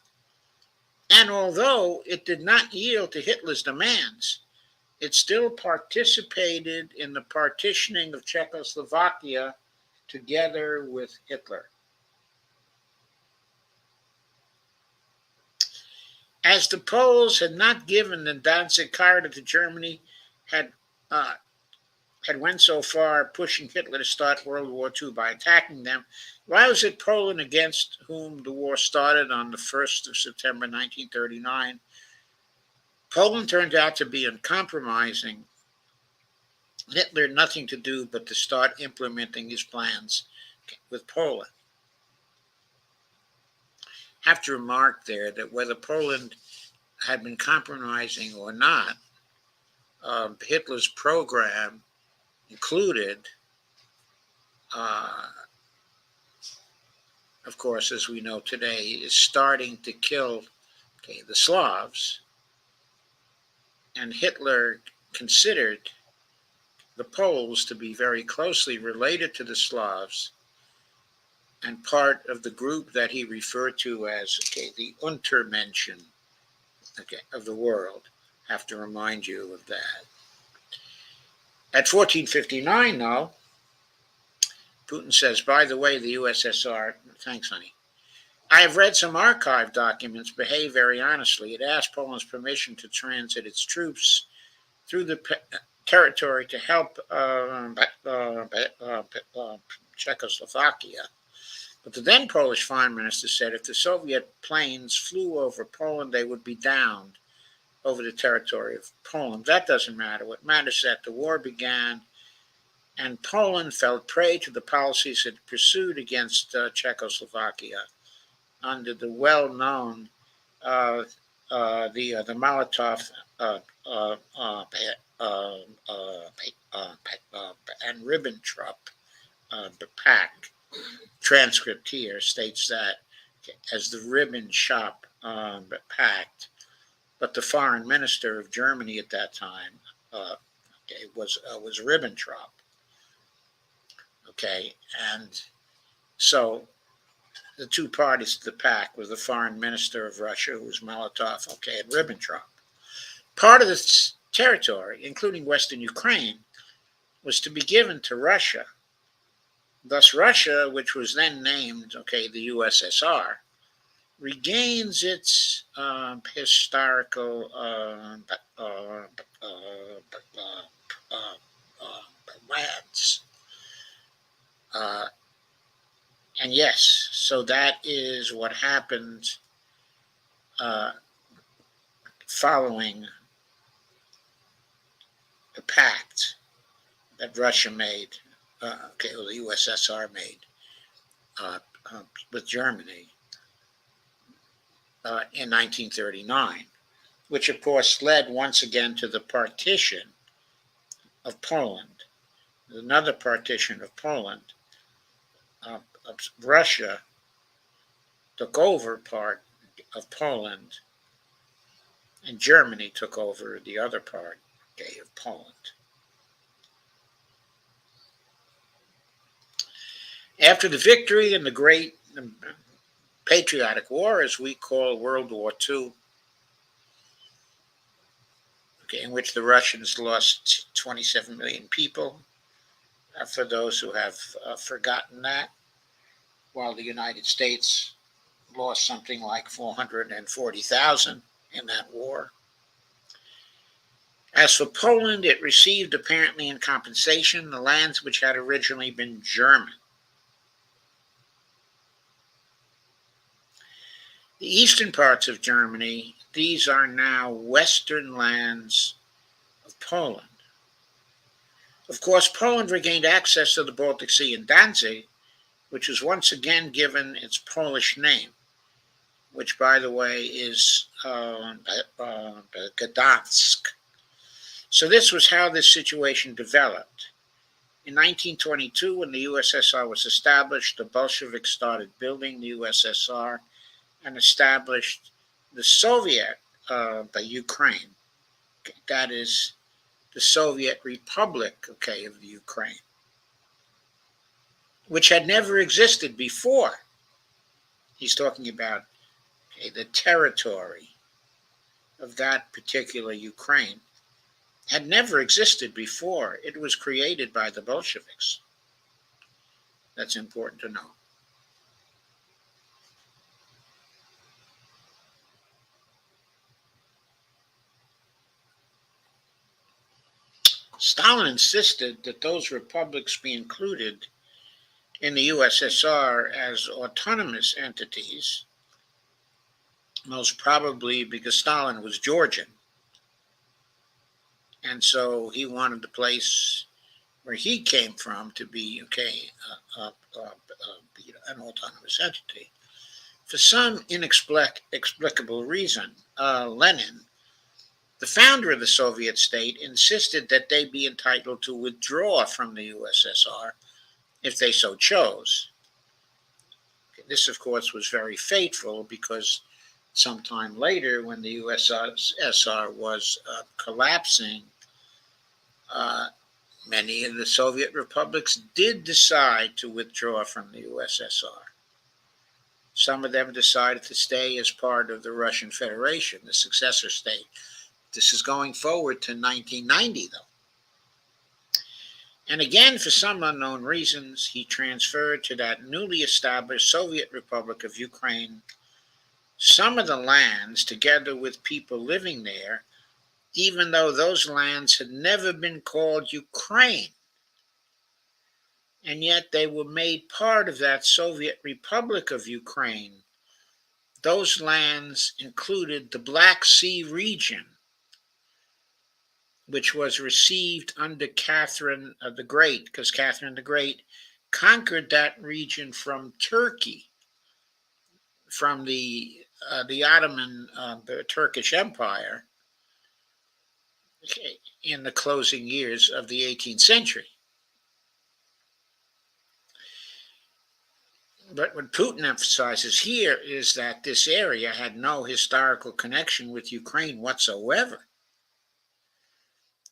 And although it did not yield to Hitler's demands, it still participated in the partitioning of Czechoslovakia together with Hitler. As the Poles had not given the Danzig corridor to Germany, had went so far pushing Hitler to start World War II by attacking them, why was it Poland against whom the war started on the 1st of September 1939? Poland turned out to be uncompromising. Hitler had nothing to do but to start implementing his plans with Poland. I have to remark there that whether Poland had been compromising or not, Hitler's program included, of course, as we know today, is starting to kill the Slavs. And Hitler considered the Poles to be very closely related to the Slavs and part of the group that he referred to as the Untermenschen of the world. I have to remind you of that. At 1459, though, Putin says, by the way, the USSR, thanks, honey, I have read some archive documents behave very honestly. It asked Poland's permission to transit its troops through the territory to help Czechoslovakia. But the then Polish foreign minister said if the Soviet planes flew over Poland, they would be downed over the territory of Poland. That doesn't matter. What matters is that the war began and Poland fell prey to the policies it pursued against Czechoslovakia under the well-known the Molotov and Ribbentrop pact. Transcript here states that as the Ribbentrop pact, but the foreign minister of Germany at that time was Ribbentrop. And so the two parties to the pact was the foreign minister of Russia, who was Molotov, and Ribbentrop. Part of this territory, including Western Ukraine, was to be given to Russia. Thus, Russia, which was then named, the USSR, regains its historical lands. And yes, so that is what happened following the pact that Russia made, or the USSR made with Germany in 1939, which of course led once again to the partition of Poland. Another partition of Poland. Russia took over part of Poland, and Germany took over the other part of Poland. After the victory in the Great Patriotic War, as we call World War II, in which the Russians lost 27 million people, for those who have forgotten that, while the United States lost something like 440,000 in that war. As for Poland, it received, apparently in compensation, the lands which had originally been German. The eastern parts of Germany, these are now western lands of Poland. Of course, Poland regained access to the Baltic Sea and Danzig, which was once again given its Polish name, which, by the way, is Gdansk. So this was how this situation developed. In 1922, when the USSR was established, the Bolsheviks started building the USSR and established the Soviet, the Ukraine. That is the Soviet Republic, of the Ukraine, which had never existed before. He's talking about the territory of that particular Ukraine had never existed before. It was created by the Bolsheviks. That's important to know. Stalin insisted that those republics be included in the USSR as autonomous entities, most probably because Stalin was Georgian. And so he wanted the place where he came from to be, an autonomous entity. For some inexplicable reason, Lenin, the founder of the Soviet state, insisted that they be entitled to withdraw from the USSR if they so chose. This, of course, was very fateful because sometime later, when the USSR was collapsing, many of the Soviet republics did decide to withdraw from the USSR. Some of them decided to stay as part of the Russian Federation, the successor state. This is going forward to 1990, though. And again, for some unknown reasons, he transferred to that newly established Soviet Republic of Ukraine some of the lands together with people living there, even though those lands had never been called Ukraine. And yet they were made part of that Soviet Republic of Ukraine. Those lands included the Black Sea region, which was received under Catherine the Great, because Catherine the Great conquered that region from Turkey, from the Ottoman, the Turkish Empire, in the closing years of the 18th century. But what Putin emphasizes here is that this area had no historical connection with Ukraine whatsoever.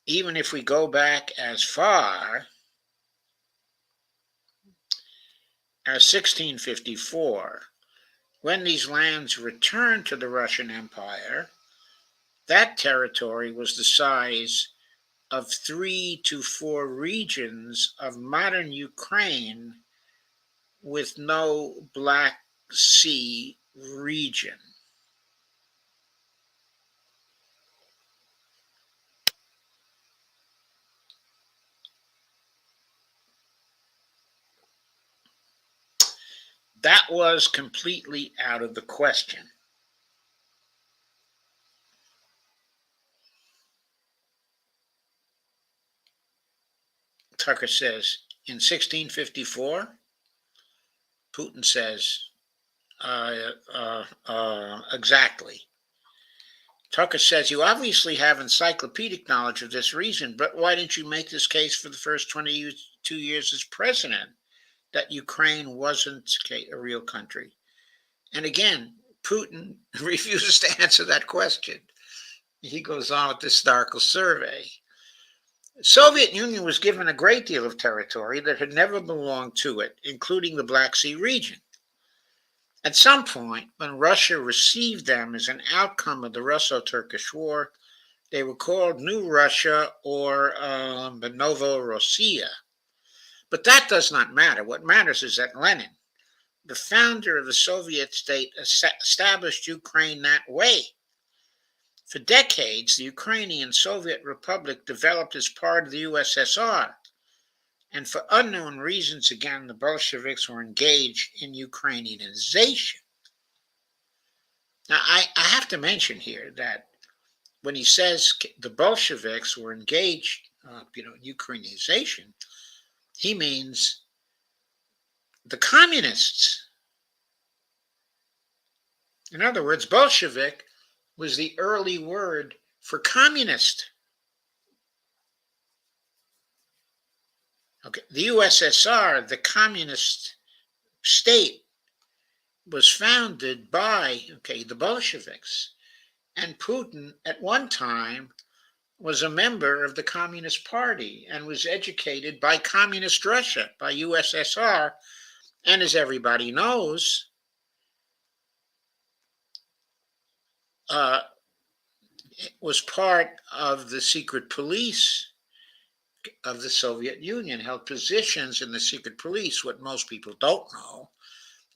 Even if we go back as far as 1654, when these lands returned to the Russian Empire, that territory was the size of 3 to 4 regions of modern Ukraine with no Black Sea region. That was completely out of the question. Tucker says, in 1654, Putin says, exactly. Tucker says, you obviously have encyclopedic knowledge of this region, but why didn't you make this case for the first 22 years as president, that Ukraine wasn't a real country? And again, Putin refuses to answer that question. He goes on with the historical survey. The Soviet Union was given a great deal of territory that had never belonged to it, including the Black Sea region. At some point, when Russia received them as an outcome of the Russo-Turkish War, they were called New Russia or Novorossiya. But that does not matter. What matters is that Lenin, the founder of the Soviet state established Ukraine that way. For decades, the Ukrainian Soviet Republic developed as part of the USSR, and for unknown reasons, again, the Bolsheviks were engaged in Ukrainianization. Now, I have to mention here that when he says the Bolsheviks were engaged, in Ukrainization, he means the communists. In other words, Bolshevik was the early word for communist. Okay, the USSR, the communist state, was founded by, the Bolsheviks. And Putin, at one time, was a member of the Communist Party and was educated by Communist Russia, by USSR. And as everybody knows, it was part of the secret police of the Soviet Union, held positions in the secret police. What most people don't know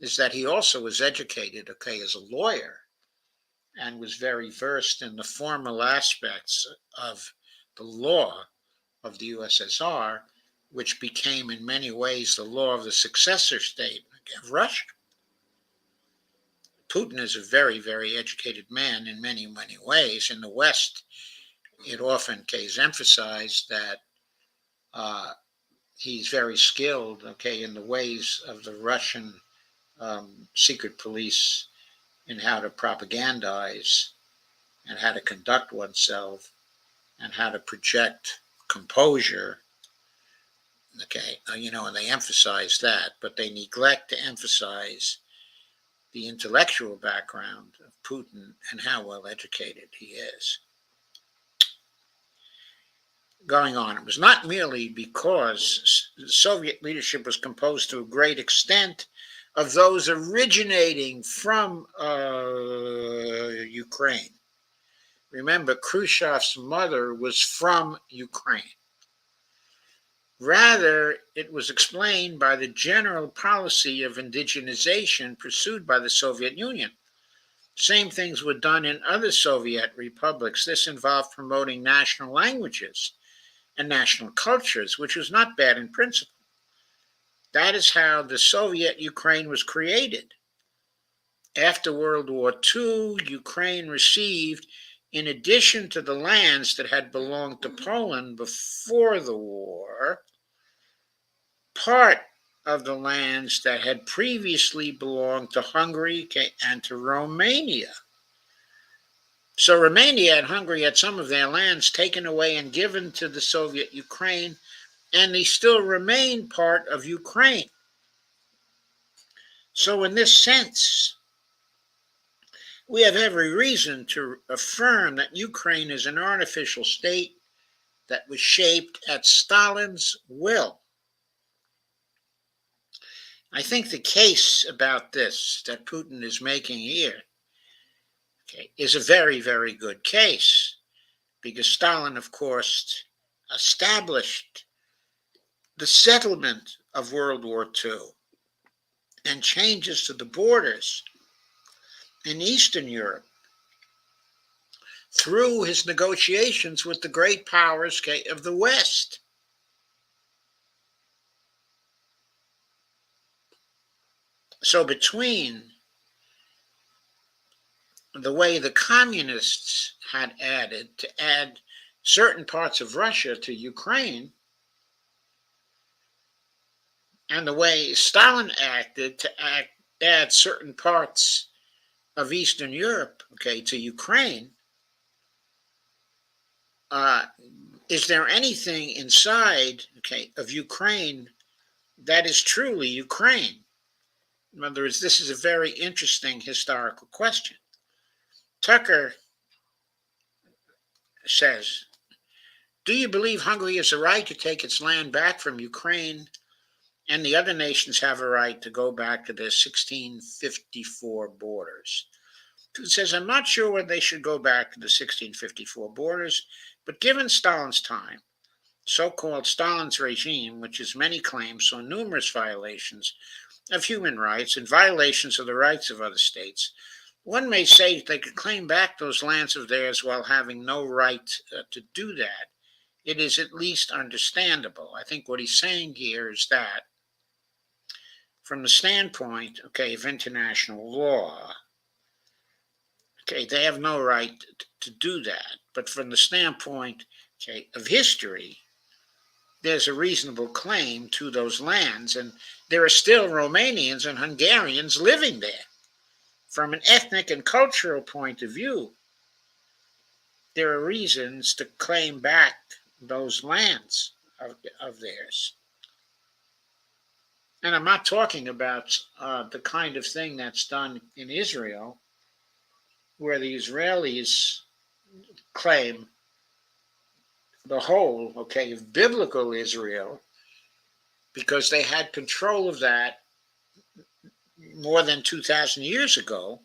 is that he also was educated, as a lawyer, and was very versed in the formal aspects of the law of the USSR, which became in many ways the law of the successor state of Russia. Putin is a very, very educated man in many, many ways. In the West, it often is emphasized that he's very skilled, in the ways of the Russian secret police in how to propagandize and how to conduct oneself and how to project composure. And they emphasize that, but they neglect to emphasize the intellectual background of Putin and how well educated he is. Going on, it was not merely because the Soviet leadership was composed to a great extent of those originating from Ukraine. Remember, Khrushchev's mother was from Ukraine. Rather, it was explained by the general policy of indigenization pursued by the Soviet Union. Same things were done in other Soviet republics. This involved promoting national languages and national cultures, which was not bad in principle. That is how the Soviet Ukraine was created. After World War II, Ukraine received, in addition to the lands that had belonged to Poland before the war, part of the lands that had previously belonged to Hungary and to Romania. So Romania and Hungary had some of their lands taken away and given to the Soviet Ukraine, and they still remain part of Ukraine. So in this sense, we have every reason to affirm that Ukraine is an artificial state that was shaped at Stalin's will. I think the case about this that Putin is making here, is a very, very good case, because Stalin, of course, established the settlement of World War II and changes to the borders in Eastern Europe through his negotiations with the great powers of the West. So between the way the communists had to add certain parts of Russia to Ukraine, and the way Stalin acted to add certain parts of Eastern Europe, to Ukraine, is there anything inside, of Ukraine that is truly Ukraine? In other words, this is a very interesting historical question. Tucker says, do you believe Hungary has a right to take its land back from Ukraine, and the other nations have a right to go back to their 1654 borders? It says, I'm not sure whether they should go back to the 1654 borders, but given Stalin's time, so-called Stalin's regime, which as many claim saw numerous violations of human rights and violations of the rights of other states, one may say they could claim back those lands of theirs while having no right to do that. It is at least understandable. I think what he's saying here is that from the standpoint, okay, of international law, okay, they have no right to do that. But from the standpoint, okay, of history, there's a reasonable claim to those lands, and there are still Romanians and Hungarians living there. From an ethnic and cultural point of view, there are reasons to claim back those lands of theirs. And I'm not talking about the kind of thing that's done in Israel, where the Israelis claim the whole, okay, of biblical Israel, because they had control of that more than 2,000 years ago.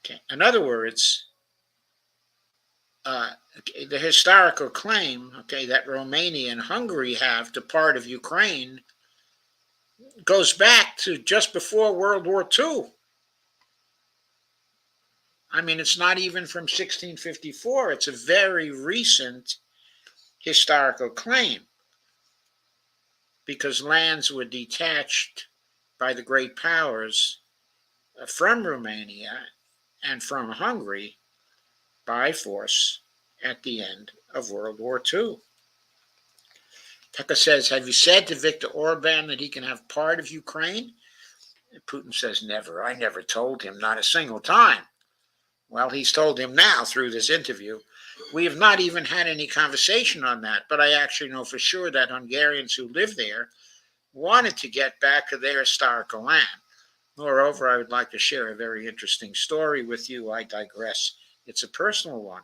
Okay. In other words, the historical claim, okay, that Romania and Hungary have to part of Ukraine goes back to just before World War II. I mean, it's not even from 1654. It's a very recent historical claim, because lands were detached by the great powers from Romania and from Hungary by force at the end of World War II. Tucker says, have you said to Viktor Orban that he can have part of Ukraine? Putin says, never. I never told him, not a single time. Well, he's told him now through this interview. We have not even had any conversation on that, but I actually know for sure that Hungarians who live there wanted to get back to their historical land. Moreover, I would like to share a very interesting story with you. I digress. It's a personal one.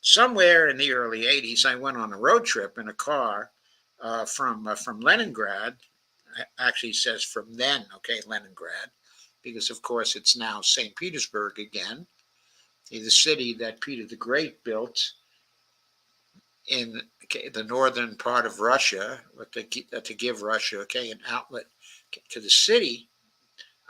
Somewhere in the early 80s, I went on a road trip in a car from Leningrad. Actually, it says from then, okay, Leningrad, because of course it's now St. Petersburg again, the city that Peter the Great built in the northern part of Russia, to give Russia, okay, an outlet to the city.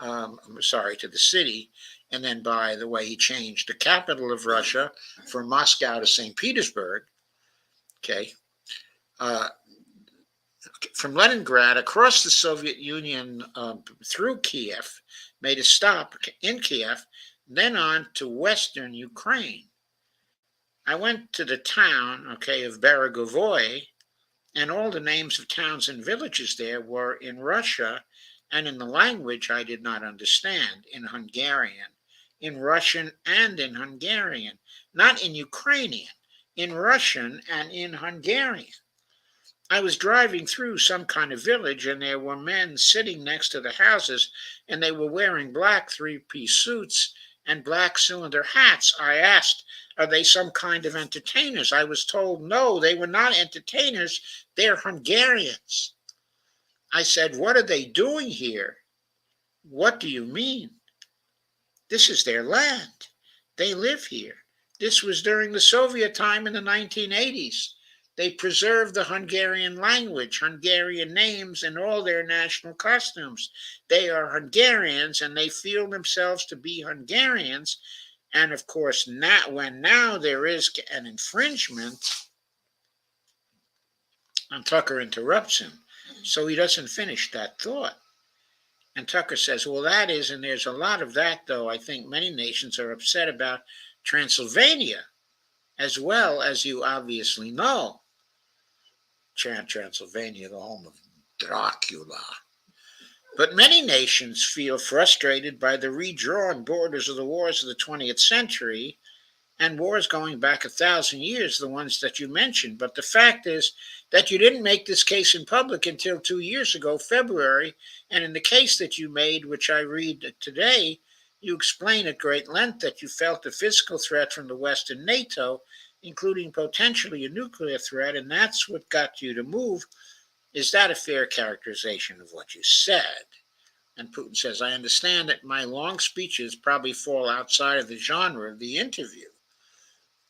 To the city, and then, by the way, he changed the capital of Russia from Moscow to St. Petersburg. Okay, from Leningrad across the Soviet Union through Kiev, made a stop in Kiev, then on to western Ukraine. I went to the town, okay, of Beregovoy, and all the names of towns and villages there were in Russia and in the language I did not understand, in Hungarian, in Russian and in Hungarian, not in Ukrainian, in Russian and in Hungarian. I was driving through some kind of village, and there were men sitting next to the houses, and they were wearing black three-piece suits and black cylinder hats. I asked, are they some kind of entertainers? I was told, no, they were not entertainers, they're Hungarians. I said, what are they doing here? What do you mean? This is their land. They live here. This was during the Soviet time in the 1980s. They preserved the Hungarian language, Hungarian names, and all their national costumes. They are Hungarians, and they feel themselves to be Hungarians. And of course, when there is an infringement, and Tucker interrupts him, so he doesn't finish that thought. And Tucker says, well, that is, and there's a lot of that, though. I think many nations are upset about Transylvania, as well, as you obviously know. Transylvania, the home of Dracula. But many nations feel frustrated by the redrawn borders of the wars of the 20th century, and wars going back 1,000 years, the ones that you mentioned. But the fact is that you didn't make this case in public until 2 years ago, February, and in the case that you made, which I read today, you explain at great length that you felt a physical threat from the West and NATO, including potentially a nuclear threat, and that's what got you to move. Is that a fair characterization of what you said? And Putin says, I understand that my long speeches probably fall outside of the genre of the interview.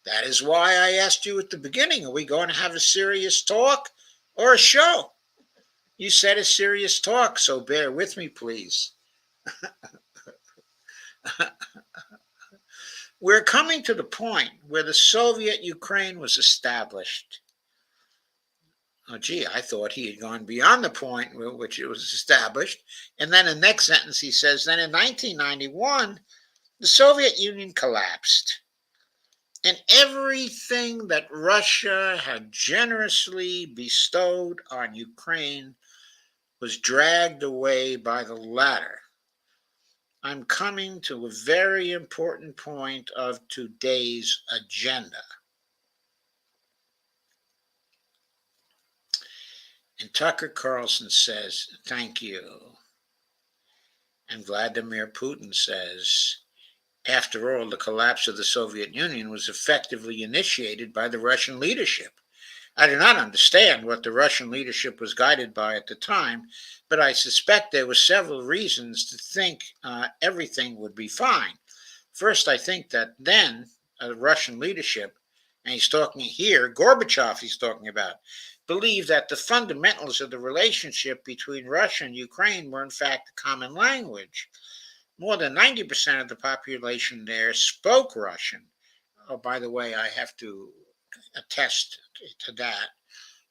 That is why I asked you at the beginning, are we going to have a serious talk or a show? You said a serious talk, so bear with me, please. We're coming to the point where the Soviet Ukraine was established. Oh, gee, I thought he had gone beyond the point which it was established. And then the next sentence he says, then in 1991, the Soviet Union collapsed. And everything that Russia had generously bestowed on Ukraine was dragged away by the latter. I'm coming to a very important point of today's agenda. And Tucker Carlson says, thank you. And Vladimir Putin says, after all, the collapse of the Soviet Union was effectively initiated by the Russian leadership. I do not understand what the Russian leadership was guided by at the time, but I suspect there were several reasons to think everything would be fine. First, I think that then the Russian leadership, and he's talking here, Gorbachev he's talking about, believed that the fundamentals of the relationship between Russia and Ukraine were in fact a common language. More than 90% of the population there spoke Russian. Oh, by the way, I have to attest to that,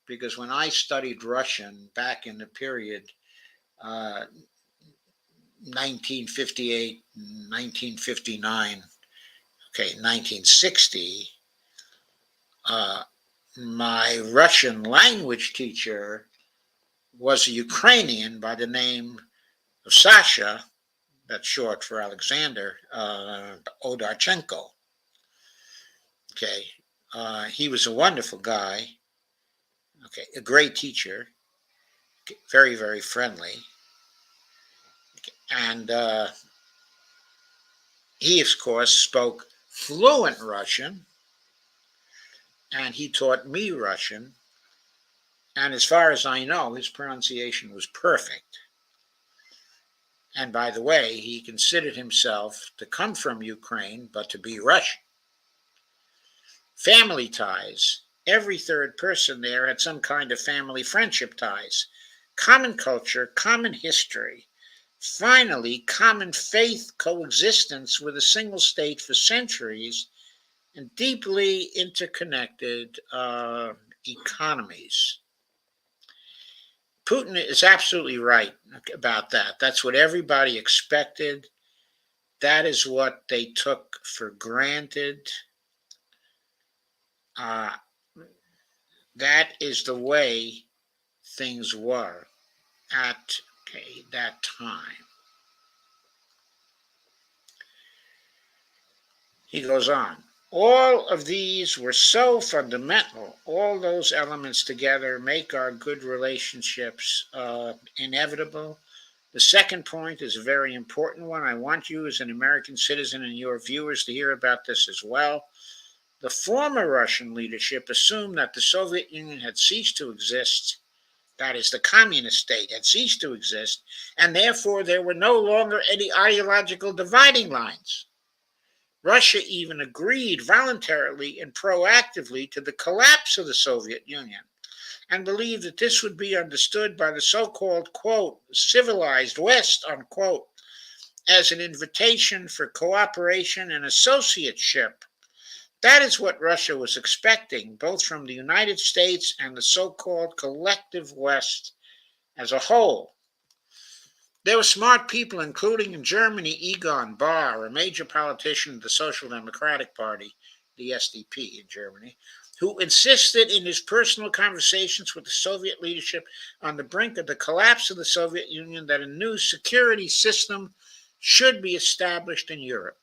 because when I studied Russian back in the period 1958, 1959, 1960, my Russian language teacher was a Ukrainian by the name of Sasha, that's short for Alexander, Odarchenko. He was a wonderful guy, a great teacher, very, very friendly. And he, of course, spoke fluent Russian, and he taught me Russian. And as far as I know, his pronunciation was perfect. And by the way, he considered himself to come from Ukraine, but to be Russian. Family ties. Every third person there had some kind of family friendship ties. Common culture, common history. Finally, common faith coexistence with a single state for centuries, and deeply interconnected economies. Putin is absolutely right about that. That's what everybody expected. That is what they took for granted. That is the way things were at that time. He goes on. All of these were so fundamental. All those elements together make our good relationships inevitable. The second point is a very important one. I want you as an American citizen and your viewers to hear about this as well. The former Russian leadership assumed that the Soviet Union had ceased to exist, that is, the communist state had ceased to exist, and therefore there were no longer any ideological dividing lines. Russia even agreed voluntarily and proactively to the collapse of the Soviet Union and believed that this would be understood by the so-called, quote, civilized West, unquote, as an invitation for cooperation and associateship. That is what Russia was expecting, both from the United States and the so-called collective West as a whole. There were smart people, including in Germany, Egon Bahr, a major politician of the Social Democratic Party, the SDP in Germany, who insisted in his personal conversations with the Soviet leadership on the brink of the collapse of the Soviet Union that a new security system should be established in Europe.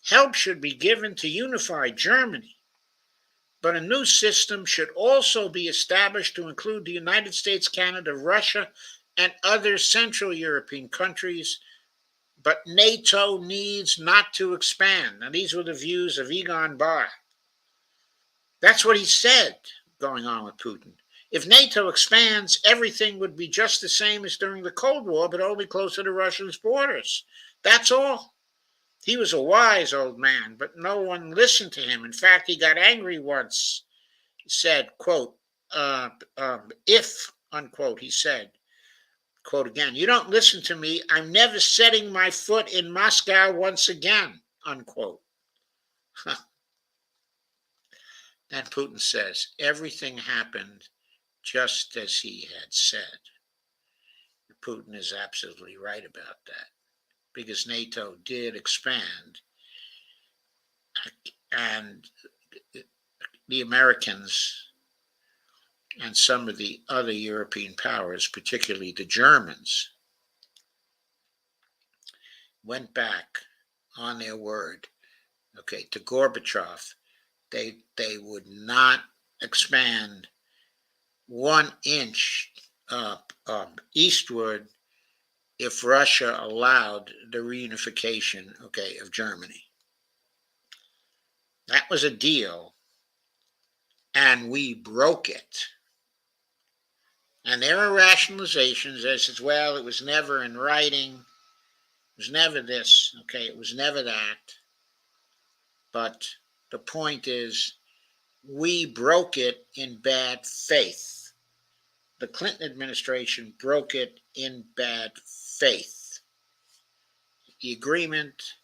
Help should be given to unify Germany, but a new system should also be established to include the United States, Canada, Russia, and other Central European countries, but NATO needs not to expand. Now, these were the views of Egon Bahr. That's what he said going on with Putin. If NATO expands, everything would be just the same as during the Cold War, but only closer to Russia's borders. That's all. He was a wise old man, but no one listened to him. In fact, he got angry once. He said, quote, if unquote. He said, quote again, "You don't listen to me. I'm never setting my foot in Moscow once again," unquote. Then Putin says, everything happened just as he had said. Putin is absolutely right about that, because NATO did expand, and the Americans and some of the other European powers, particularly the Germans, went back on their word, to Gorbachev. They would not expand 1 inch eastward if Russia allowed the reunification, of Germany. That was a deal, and we broke it. And there are rationalizations as well, it was never in writing, it was never this, it was never that. But the point is, we broke it in bad faith. The Clinton administration broke it in bad faith. The agreement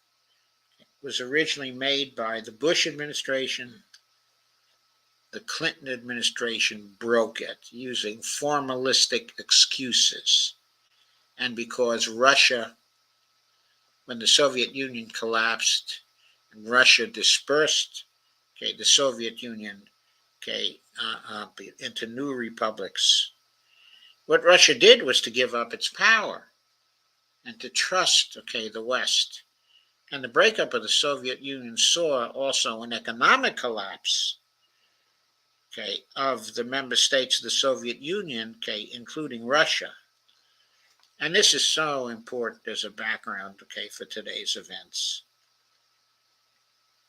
was originally made by the Bush administration. The Clinton administration broke it using formalistic excuses. And because Russia, when the Soviet Union collapsed and Russia dispersed, the Soviet Union, into new republics, what Russia did was to give up its power and to trust, the West. And the breakup of the Soviet Union saw also an economic collapse, of the member states of the Soviet Union, including Russia. And this is so important as a background, for today's events.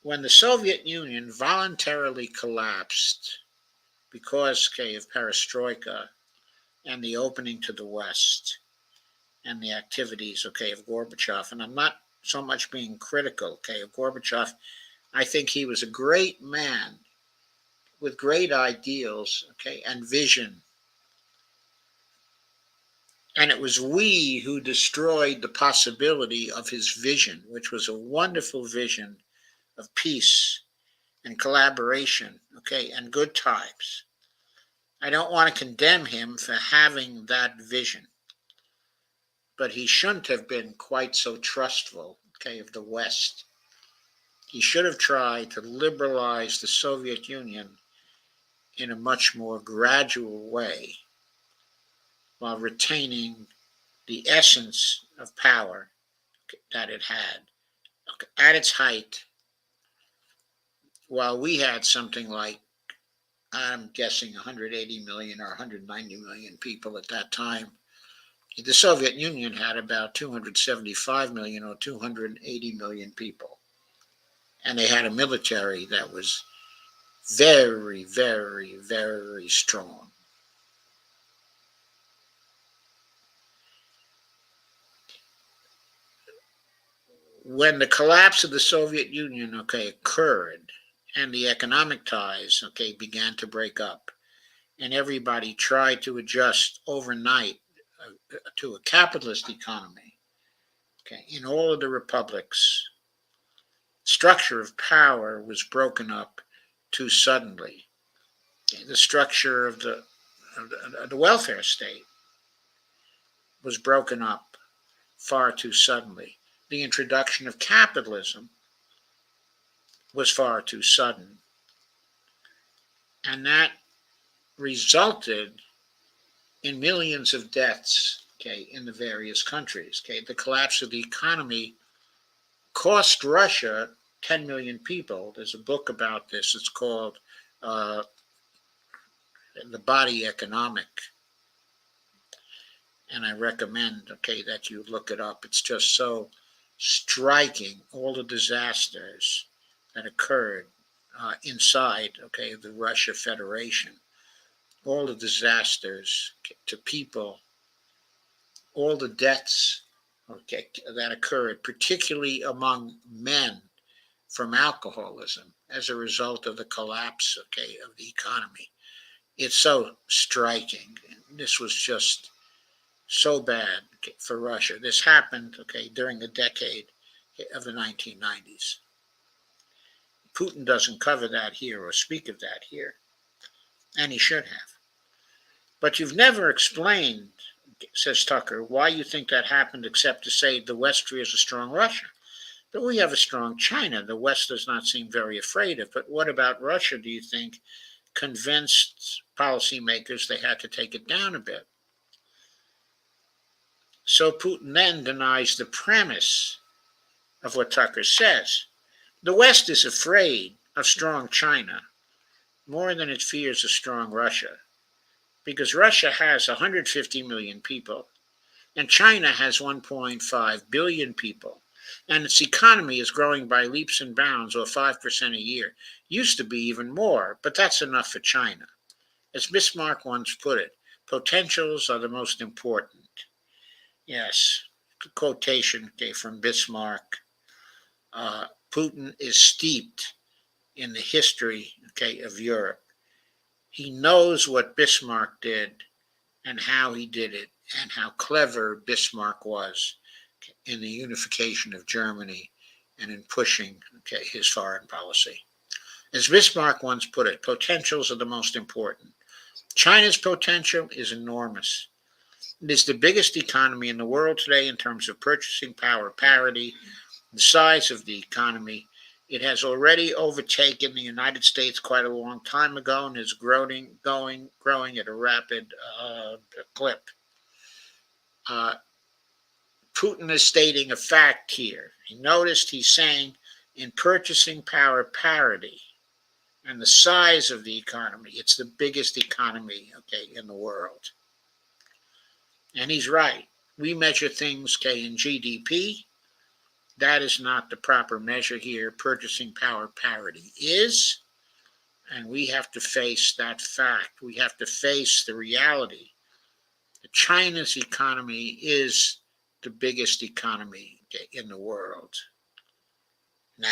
When the Soviet Union voluntarily collapsed because, of perestroika and the opening to the West and the activities, of Gorbachev, and I'm not so much being critical, of Gorbachev, I think he was a great man with great ideals, and vision. And it was we who destroyed the possibility of his vision, which was a wonderful vision of peace and collaboration, and good times. I don't want to condemn him for having that vision, but he shouldn't have been quite so trustful, of the West. He should have tried to liberalize the Soviet Union in a much more gradual way, while retaining the essence of power that it had. At its height, while we had something like, I'm guessing 180 million or 190 million people at that time, the Soviet Union had about 275 million or 280 million people. And they had a military that was very, very, very strong. When the collapse of the Soviet Union, occurred, and the economic ties, began to break up, and everybody tried to adjust overnight to a capitalist economy, in all of the republics, structure of power was broken up too suddenly. The structure of the welfare state was broken up far too suddenly. The introduction of capitalism was far too sudden. And that resulted in millions of deaths, in the various countries. The collapse of the economy cost Russia 10 million people. There's a book about this. It's called The Body Economic. And I recommend, that you look it up. It's just so striking, all the disasters that occurred inside, the Russia Federation. All the disasters to people, all the deaths, that occurred, particularly among men from alcoholism as a result of the collapse, of the economy. It's so striking. This was just so bad for Russia. This happened, during the decade of the 1990s. Putin doesn't cover that here or speak of that here, and he should have. But you've never explained, says Tucker, why you think that happened except to say the West fears a strong Russia. But we have a strong China. The West does not seem very afraid of. But what about Russia, do you think, convinced policymakers they had to take it down a bit? So Putin then denies the premise of what Tucker says. The West is afraid of strong China more than it fears a strong Russia, because Russia has 150 million people and China has 1.5 billion people, and its economy is growing by leaps and bounds, or 5% a year. Used to be even more, but that's enough for China. As Bismarck once put it, potentials are the most important. Yes, quotation from Bismarck. Putin is steeped in the history of Europe. He knows what Bismarck did and how he did it and how clever Bismarck was in the unification of Germany and in pushing his foreign policy. As Bismarck once put it, potentials are the most important. China's potential is enormous. It is the biggest economy in the world today in terms of purchasing power parity, the size of the economy. It has already overtaken the United States quite a long time ago and is growing at a rapid clip. Putin is stating a fact here. He noticed he's saying in purchasing power parity and the size of the economy, it's the biggest economy, in the world. And he's right. We measure things, in GDP. That is not the proper measure here. Purchasing power parity is, and we have to face that fact. We have to face the reality that China's economy is the biggest economy in the world now.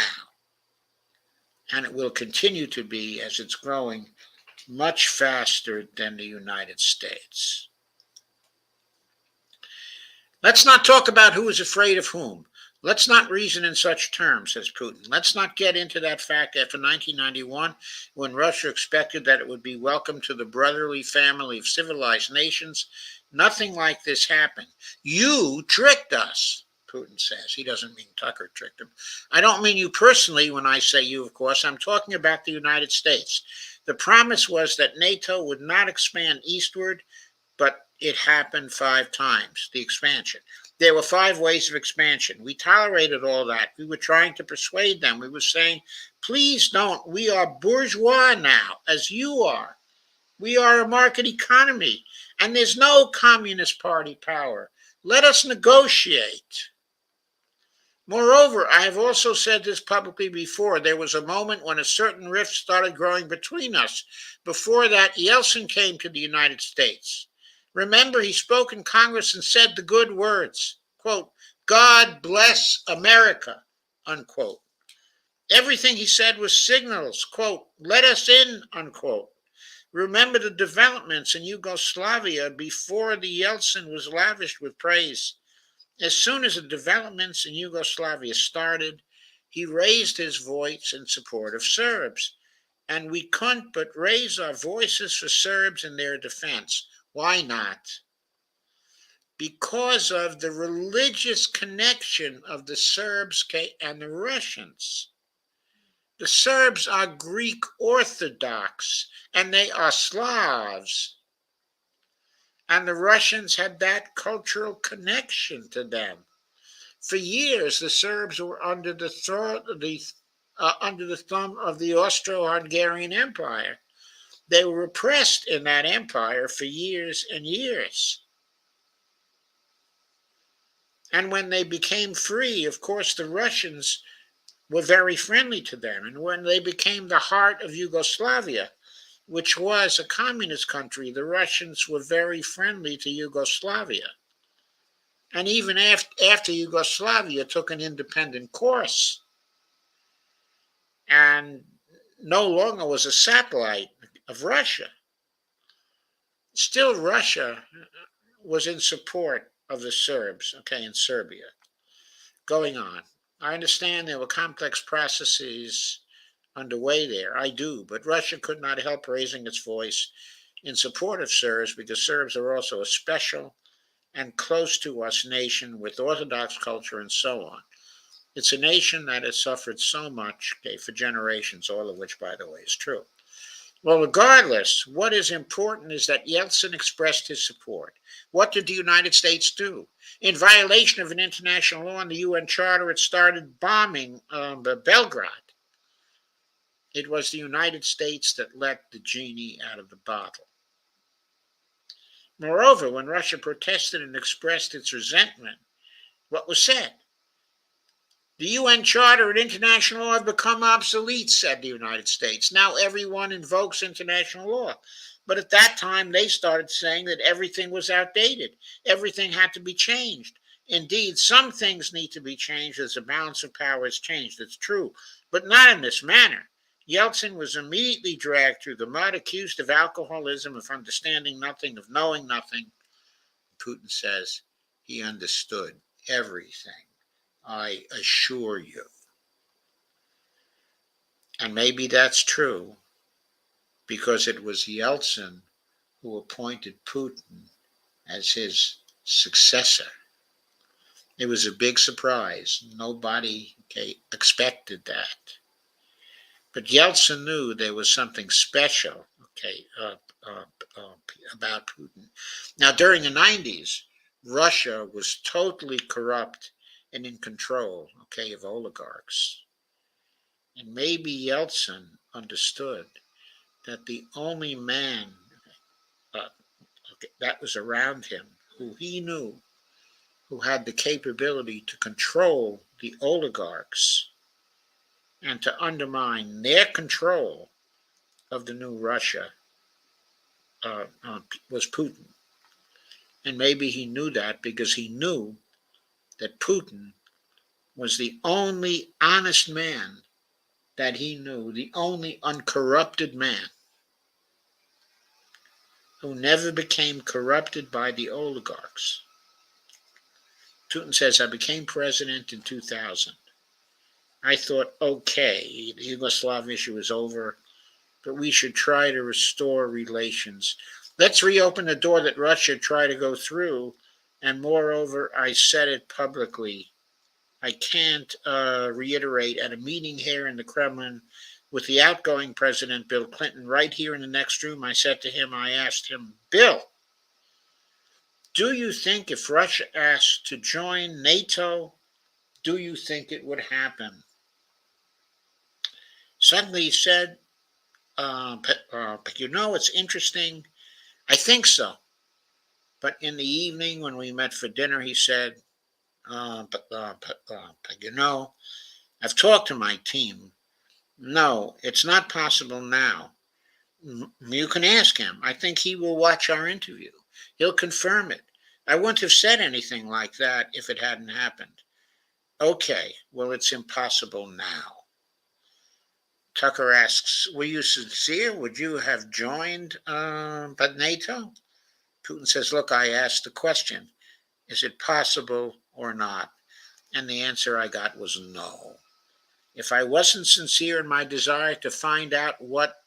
And it will continue to be as it's growing much faster than the United States. Let's not talk about who is afraid of whom. Let's not reason in such terms, says Putin. Let's not get into that fact after 1991, when Russia expected that it would be welcome to the brotherly family of civilized nations. Nothing like this happened. You tricked us, Putin says. He doesn't mean Tucker tricked him. I don't mean you personally when I say you, of course. I'm talking about the United States. The promise was that NATO would not expand eastward, but it happened 5 times, the expansion. There were 5 ways of expansion. We tolerated all that. We were trying to persuade them. We were saying, please don't. We are bourgeois now, as you are. We are a market economy, and there's no Communist Party power. Let us negotiate. Moreover, I have also said this publicly before. There was a moment when a certain rift started growing between us. Before that, Yeltsin came to the United States. Remember, he spoke in Congress and said the good words, quote, God bless America, unquote. Everything he said was signals, quote, let us in, unquote. Remember the developments in Yugoslavia before the Yeltsin was lavished with praise. As soon as the developments in Yugoslavia started, he raised his voice in support of Serbs. And we couldn't but raise our voices for Serbs in their defense. Why not? Because of the religious connection of the Serbs and the Russians. The Serbs are Greek Orthodox, and they are Slavs. And the Russians had that cultural connection to them. For years, the Serbs were under the thumb of the Austro-Hungarian Empire. They were oppressed in that empire for years and years. And when they became free, of course, the Russians were very friendly to them. And when they became the heart of Yugoslavia, which was a communist country, the Russians were very friendly to Yugoslavia. And even after Yugoslavia took an independent course and no longer was a satellite of Russia, Still, Russia was in support of the Serbs, okay, in Serbia, going on. I understand there were complex processes underway there. I do, but Russia could not help raising its voice in support of Serbs because Serbs are also a special and close to us nation with Orthodox culture and so on. It's a nation that has suffered so much, okay, for generations, all of which, by the way, is true. Well, regardless, what is important is that Yeltsin expressed his support. What did the United States do? In violation of an international law and the UN Charter, it started bombing Belgrade. It was the United States that let the genie out of the bottle. Moreover, when Russia protested and expressed its resentment, what was said? The UN Charter and international law have become obsolete, said the United States. Now everyone invokes international law. But at that time, they started saying that everything was outdated. Everything had to be changed. Indeed, some things need to be changed as the balance of power has changed. It's true, but not in this manner. Yeltsin was immediately dragged through the mud, accused of alcoholism, of understanding nothing, of knowing nothing. Putin says he understood everything. I assure you. And maybe that's true because it was Yeltsin who appointed Putin as his successor. It was a big surprise. Nobody expected that. But Yeltsin knew there was something special uh, about Putin. Now, during the 90s, Russia was totally corrupt and in control, of oligarchs. And maybe Yeltsin understood that the only man uh, that was around him who he knew who had the capability to control the oligarchs and to undermine their control of the new Russia was Putin. And maybe he knew that because he knew that Putin was the only honest man that he knew, the only uncorrupted man who never became corrupted by the oligarchs. Putin says, I became president in 2000. I thought, okay, the Yugoslav issue is over, but we should try to restore relations. Let's reopen the door that Russia tried to go through. And moreover, I said it publicly. I can't reiterate at a meeting here in the Kremlin with the outgoing President Bill Clinton right here in the next room. I said to him, I asked him, Bill, do you think if Russia asked to join NATO, do you think it would happen? Suddenly he said, but it's interesting. I think so. But in the evening when we met for dinner, he said, but I've talked to my team. No, it's not possible now. You can ask him. I think he will watch our interview. He'll confirm it. I wouldn't have said anything like that if it hadn't happened. Okay, well, it's impossible now. Tucker asks, were you sincere? Would you have joined NATO? Putin says, look, I asked the question. Is it possible or not? And the answer I got was no. If I wasn't sincere in my desire to find out what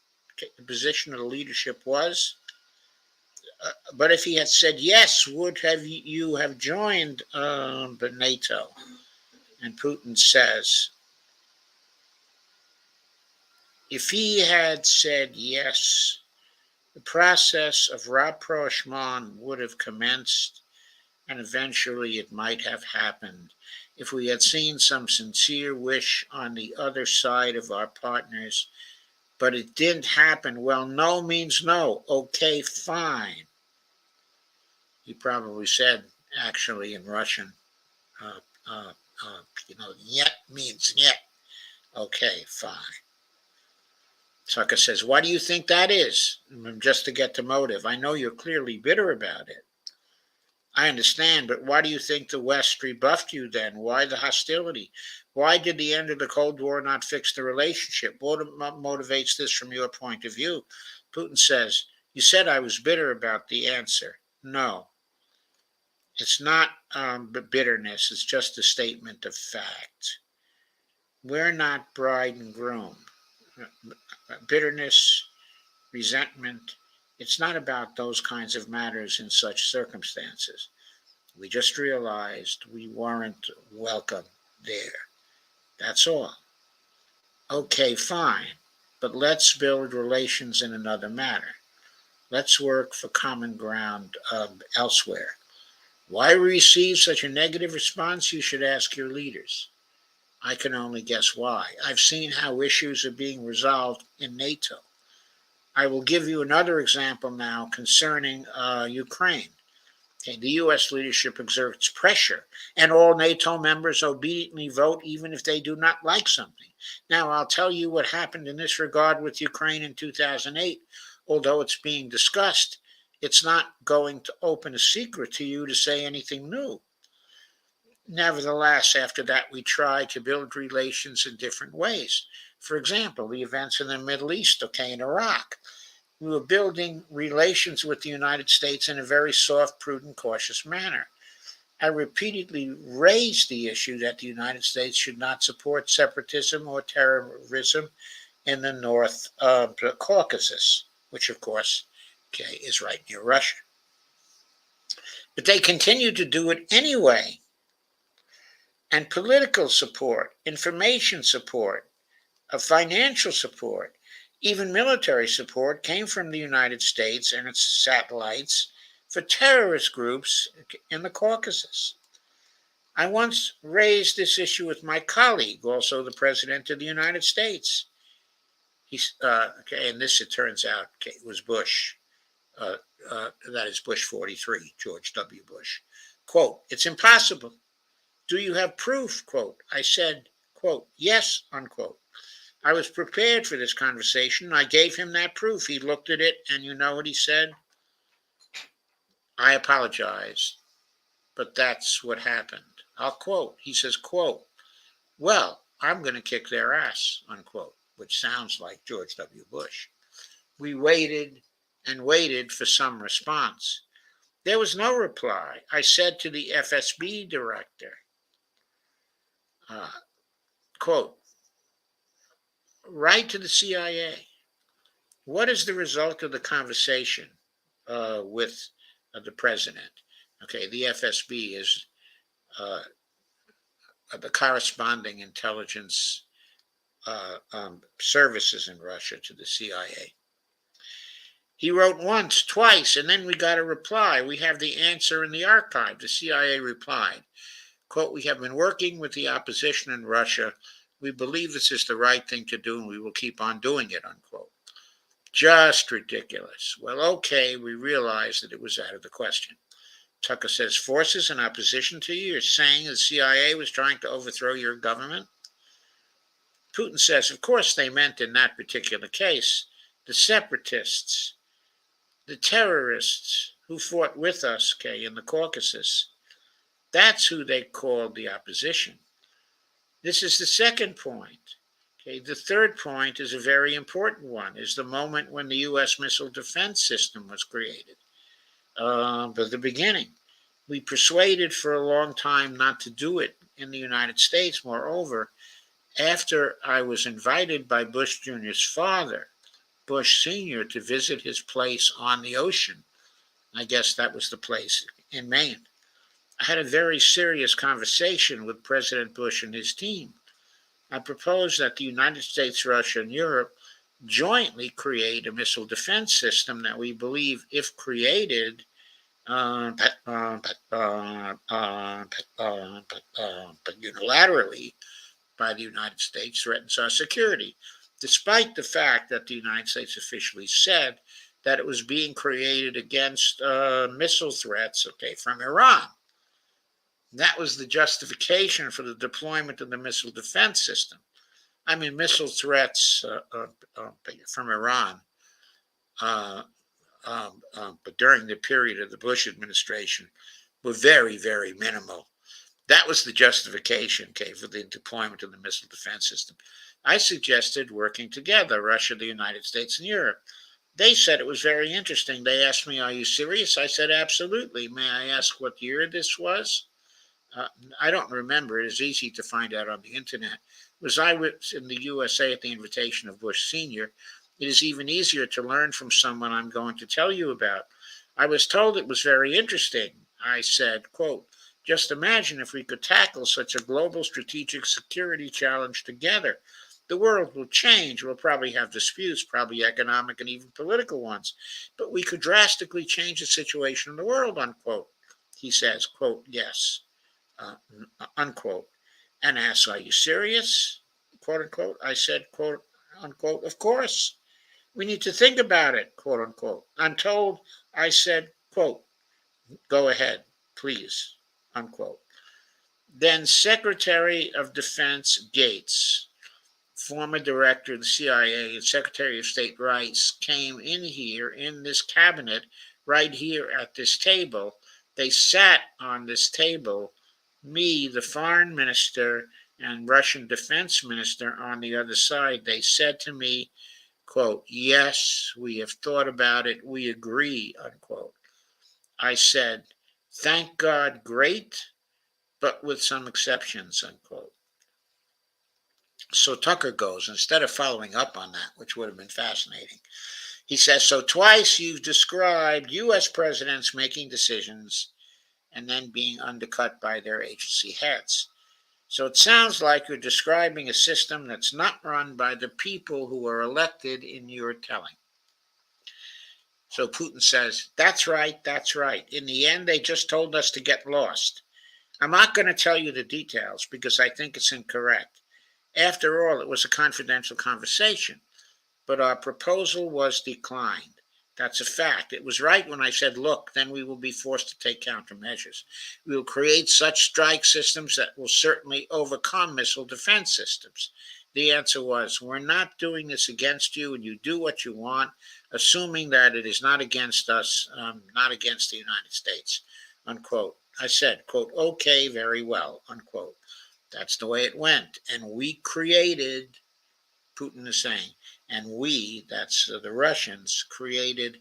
the position of the leadership was, but if he had said yes, would you have joined NATO? And Putin says, if he had said yes, the process of rapprochement would have commenced, and eventually it might have happened if we had seen some sincere wish on the other side of our partners. But it didn't happen. Well, no means no. Okay, fine. He probably said, actually, in Russian, yet means yet. Okay, fine. Tucker says, why do you think that is? Just to get the motive. I know you're clearly bitter about it. I understand, but why do you think the West rebuffed you then? Why the hostility? Why did the end of the Cold War not fix the relationship? What motivates this from your point of view? Putin says, You said I was bitter about the answer. No, it's not bitterness. It's just a statement of fact. We're not bride and groom. Bitterness, resentment, it's not about those kinds of matters in such circumstances. We just realized we weren't welcome there. That's all. Okay, fine. But let's build relations in another manner. Let's work for common ground elsewhere. Why we receive such a negative response, you should ask your leaders. I can only guess why. I've seen how issues are being resolved in NATO. I will give you another example now concerning Ukraine. Okay, the U.S. leadership exerts pressure, and all NATO members obediently vote even if they do not like something. Now, I'll tell you what happened in this regard with Ukraine in 2008. Although it's being discussed, it's not going to open a secret to you to say anything new. Nevertheless, after that, we tried to build relations in different ways. For example, the events in the Middle East, okay, in Iraq. We were building relations with the United States in a very soft, prudent, cautious manner. I repeatedly raised the issue that the United States should not support separatism or terrorism in the North Caucasus, which, of course, okay, is right near Russia. But they continued to do it anyway. And political support, information support, financial support, even military support came from the United States and its satellites for terrorist groups in the Caucasus. I once raised this issue with my colleague, also the President of the United States. And this, it turns out, was Bush. That is Bush 43, George W. Bush. Quote, it's impossible. Do you have proof? Quote, I said, quote, yes, unquote. I was prepared for this conversation. I gave him that proof. He looked at it, and you know what he said? I apologize, but that's what happened. I'll quote. He says, quote, well, I'm going to kick their ass, unquote, which sounds like George W. Bush. We waited and waited for some response. There was no reply. I said to the FSB director, quote, write to the CIA. What is the result of the conversation with the president? Okay, the FSB is the corresponding intelligence services in Russia to the CIA. He wrote once, twice, and then we got a reply. We have the answer in the archive. The CIA replied, quote, we have been working with the opposition in Russia. We believe this is the right thing to do, and we will keep on doing it, unquote. Just ridiculous. Well, okay, we realized that it was out of the question. Tucker says, forces in opposition to you, you're saying the CIA was trying to overthrow your government? Putin says, of course they meant in that particular case the separatists, the terrorists who fought with us, okay, in the Caucasus. That's who they called the opposition. This is the second point. Okay, the third point is a very important one, is the moment when the U.S. missile defense system was created. But the beginning. We persuaded for a long time not to do it in the United States. Moreover, after I was invited by Bush Jr.'s father, Bush Sr., to visit his place on the ocean, I guess that was the place in Maine, I had a very serious conversation with President Bush and his team. I proposed that the United States, Russia, and Europe jointly create a missile defense system that we believe, if created, unilaterally by the United States, threatens our security, despite the fact that the United States officially said that it was being created against missile threats, okay, from Iran. That was the justification for the deployment of the missile defense system. I mean, missile threats from Iran, but during the period of the Bush administration, were very, very minimal. That was the justification, okay, for the deployment of the missile defense system. I suggested working together, Russia, the United States, and Europe. They said it was very interesting. They asked me, "Are you serious?" I said, "Absolutely." May I ask what year this was? Uh, I don't remember. It is easy to find out on the internet. Was I was in the USA at the invitation of Bush Sr., it is even easier to learn from someone I'm going to tell you about. I was told it was very interesting. I said, quote, just imagine if we could tackle such a global strategic security challenge together. The world will change. We'll probably have disputes, probably economic and even political ones, but we could drastically change the situation in the world, unquote. He says, quote, yes, uh, unquote, and asks, are you serious? Quote unquote. I said, quote unquote, of course. We need to think about it, quote unquote. I'm told I said, quote, go ahead, please, unquote. Then Secretary of Defense Gates, former director of the CIA, and Secretary of State Rice came in here in this cabinet, right here at this table. They sat on this table, me, the foreign minister, and Russian defense minister on the other side. They said to me, quote, yes, we have thought about it, we agree, unquote. I said, thank God, great, but with some exceptions, unquote. So Tucker goes, instead of following up on that, which would have been fascinating, he says, so twice you've described U.S. presidents making decisions and then being undercut by their agency heads. So it sounds like you're describing a system that's not run by the people who are elected in your telling. So Putin says, that's right, that's right. In the end, they just told us to get lost. I'm not going to tell you the details because I think it's incorrect. After all, it was a confidential conversation, but our proposal was declined. That's a fact. It was right when I said, look, then we will be forced to take countermeasures. We will create such strike systems that will certainly overcome missile defense systems. The answer was, we're not doing this against you, and you do what you want, assuming that it is not against us, not against the United States, unquote. I said, quote, okay, very well, unquote. That's the way it went. And we created, Putin is saying, and we, that's the Russians, created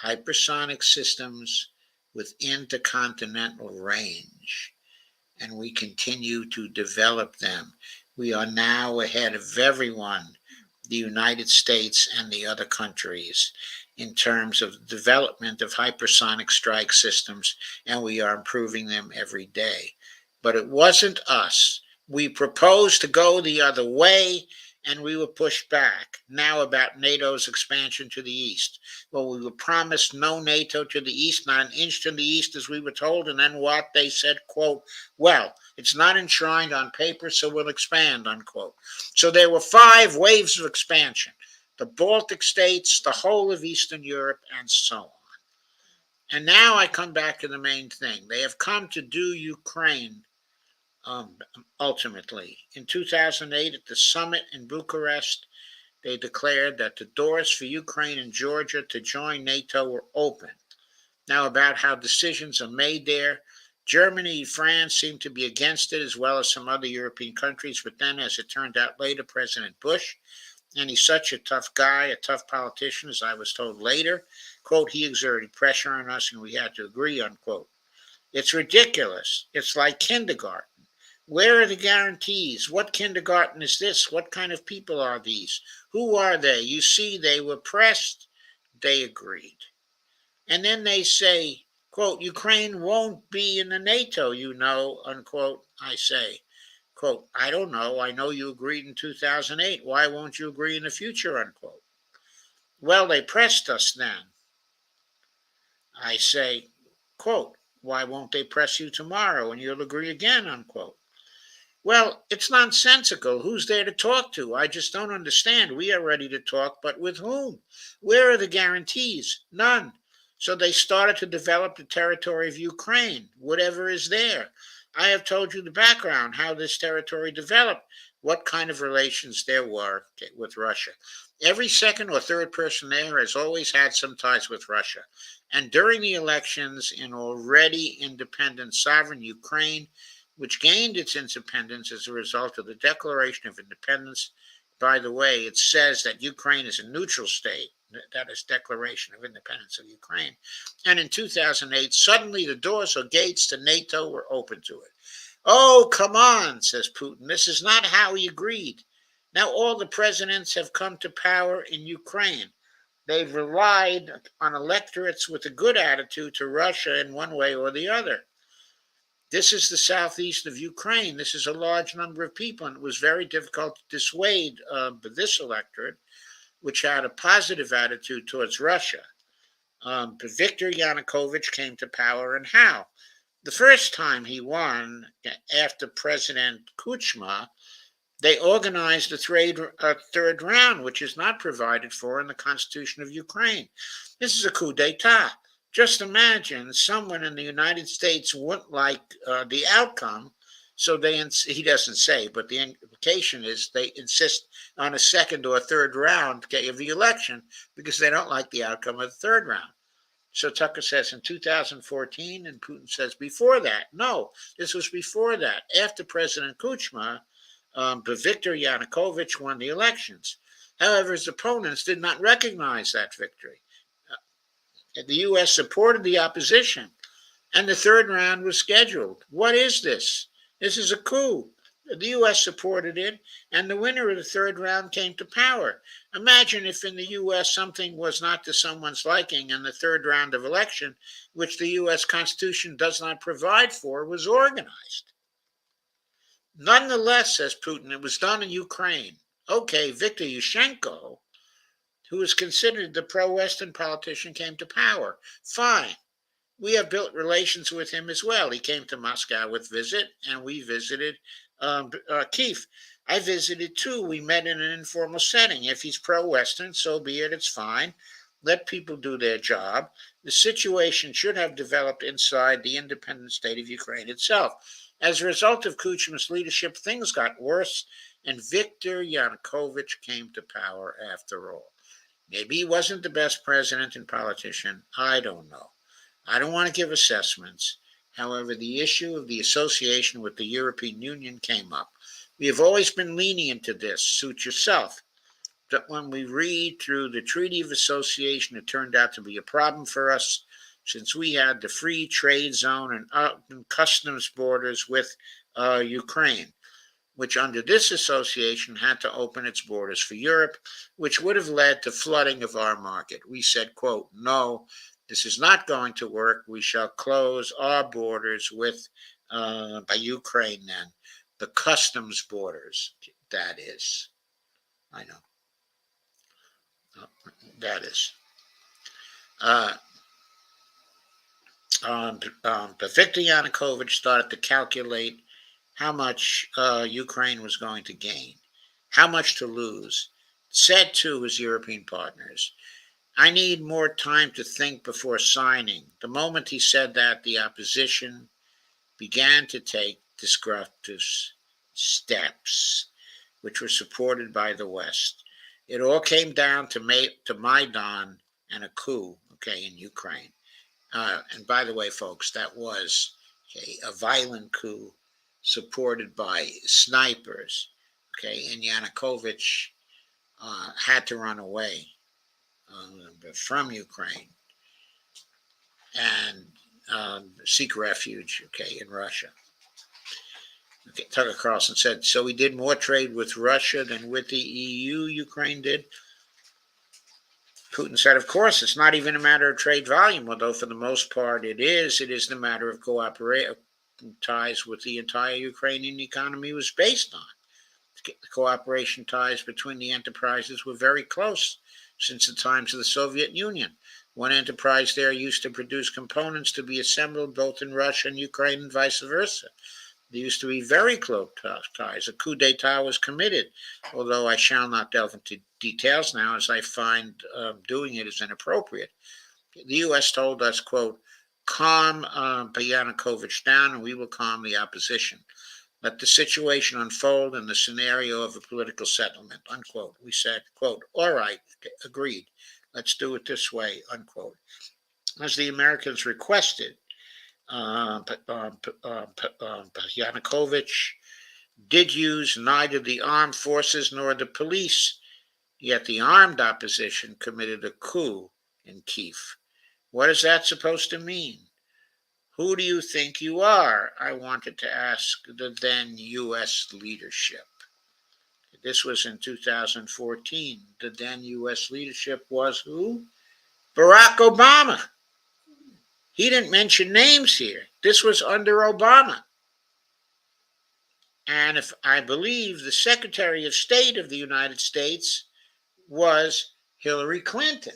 hypersonic systems with intercontinental range. And we continue to develop them. We are now ahead of everyone, the United States and the other countries, in terms of development of hypersonic strike systems, and we are improving them every day. But it wasn't us. We proposed to go the other way, and we were pushed back. Now about NATO's expansion to the east. Well, we were promised no NATO to the east, not an inch to the east, as we were told, and then what? They said, quote, well, it's not enshrined on paper, so we'll expand, unquote. So there were 5 waves of expansion. The Baltic states, the whole of Eastern Europe, and so on. And now I come back to the main thing. They have come to do Ukraine ultimately. In 2008, at the summit in Bucharest, they declared that the doors for Ukraine and Georgia to join NATO were open. Now, about how decisions are made there, Germany, France seem to be against it, as well as some other European countries. But then, as it turned out later, President Bush, and he's such a tough guy, a tough politician, as I was told later, quote, he exerted pressure on us and we had to agree, unquote. It's ridiculous. It's like kindergarten. Where are the guarantees? What kindergarten is this? What kind of people are these? Who are they? You see, they were pressed, they agreed. And then they say, quote, Ukraine won't be in the NATO, you know, unquote. I say, quote, I don't know. I know you agreed in 2008. Why won't you agree in the future, unquote? Well, they pressed us then. I say, quote, why won't they press you tomorrow and you'll agree again, unquote? Well, it's nonsensical. Who's there to talk to? I just don't understand. We are ready to talk, but with whom? Where are the guarantees? None. So they started to develop the territory of Ukraine, whatever is there. I have told you the background, how this territory developed, what kind of relations there were with Russia. Every second or third person there has always had some ties with Russia. And during the elections in already independent sovereign Ukraine, which gained its independence as a result of the Declaration of Independence. By the way, it says that Ukraine is a neutral state, That is Declaration of Independence of Ukraine. And in 2008, suddenly the doors or gates to NATO were open to it. Oh, come on, says Putin. This is not how he agreed. Now all the presidents have come to power in Ukraine. They've relied on electorates with a good attitude to Russia in one way or the other. This is the southeast of Ukraine. This is a large number of people, and it was very difficult to dissuade this electorate, which had a positive attitude towards Russia. But Viktor Yanukovych came to power, and how? The first time he won, after President Kuchma, they organized a third round, which is not provided for in the Constitution of Ukraine. This is a coup d'etat. Just imagine someone in the United States wouldn't like the outcome, so he doesn't say, but the implication is they insist on a second or third round of the election because they don't like the outcome of the third round. So Tucker says in 2014, and Putin says before that. No, this was before that, after President Kuchma. But Viktor Yanukovych won the elections. However, his opponents did not recognize that victory. The U.S. supported the opposition, and the third round was scheduled. What is this? This is a coup. The U.S. supported it, and the winner of the third round came to power. Imagine if in the U.S. something was not to someone's liking, and the third round of election, which the U.S. Constitution does not provide for, was organized. Nonetheless, says Putin, it was done in Ukraine. Okay, Viktor Yushchenko, who is considered the pro-Western politician, came to power. Fine. We have built relations with him as well. He came to Moscow with visit, and we visited Kiev. I visited too. We met in an informal setting. If he's pro-Western, so be it. It's fine. Let people do their job. The situation should have developed inside the independent state of Ukraine itself. As a result of Kuchma's leadership, things got worse, and Viktor Yanukovych came to power after all. Maybe he wasn't the best president and politician. I don't know. I don't want to give assessments. However, the issue of the association with the European Union came up. We have always been lenient to this. Suit yourself. But when we read through the Treaty of Association, it turned out to be a problem for us, since we had the free trade zone and customs borders with Ukraine, which under this association had to open its borders for Europe, which would have led to flooding of our market. We said, quote, no, this is not going to work. We shall close our borders with, by Ukraine then, the customs borders, that is. I know. That is. But Viktor Yanukovych started to calculate how much Ukraine was going to gain, how much to lose. Said to his European partners, I need more time to think before signing. The moment he said that, the opposition began to take disruptive steps, which were supported by the West. It all came down to Maidan and a coup, in Ukraine. And by the way, folks, that was a violent coup supported by snipers, and Yanukovych had to run away from Ukraine and seek refuge, in Russia. Tucker Carlson said, so we did more trade with Russia than with the EU, Ukraine did? Putin said, of course, it's not even a matter of trade volume, although for the most part it is. It is the matter of cooperation ties with the entire Ukrainian economy was based on. The cooperation ties between the enterprises were very close since the times of the Soviet Union. One enterprise there used to produce components to be assembled both in Russia and Ukraine and vice versa. There used to be very close ties. A coup d'etat was committed, although I shall not delve into details now, as I find doing it is inappropriate. The U.S. told us, quote, calm Yanukovych down and we will calm the opposition. Let the situation unfold in the scenario of a political settlement, unquote. We said, quote, all right, agreed. Let's do it this way, unquote. As the Americans requested, Yanukovych did use neither the armed forces nor the police Yet the armed opposition committed a coup in Kiev. What is that supposed to mean? Who do you think you are? I wanted to ask the then U.S. leadership. This was in 2014. The then U.S. leadership was who? Barack Obama. He didn't mention names here. This was under Obama. And if I believe the Secretary of State of the United States was Hillary Clinton.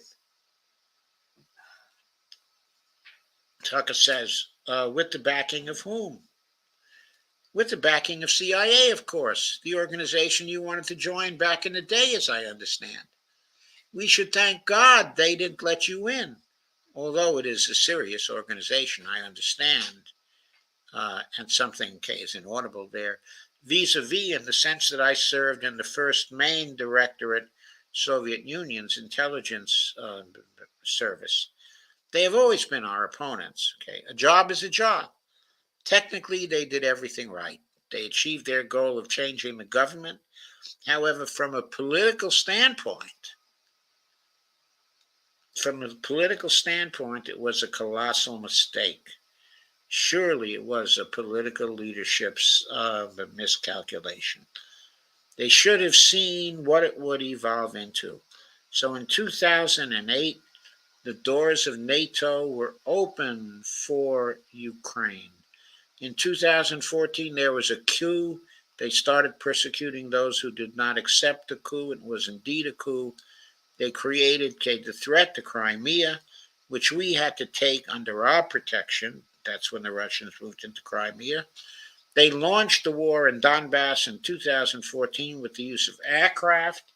Tucker says, with the backing of whom? With the backing of CIA, of course, the organization you wanted to join back in the day, as I understand. We should thank God they didn't let you in, although it is a serious organization, I understand, and something is inaudible there, vis-a-vis in the sense that I served in the first main directorate, Soviet Union's intelligence service. They have always been our opponents. Okay, a job is a job. Technically, they did everything right. They achieved their goal of changing the government. However, from a political standpoint, it was a colossal mistake. Surely it was a political leadership's miscalculation. They should have seen what it would evolve into. So in 2008, the doors of NATO were open for Ukraine. In 2014, there was a coup. They started persecuting those who did not accept the coup. It was indeed a coup. They created the threat to Crimea, which we had to take under our protection. That's when the Russians moved into Crimea. They launched the war in Donbass in 2014 with the use of aircraft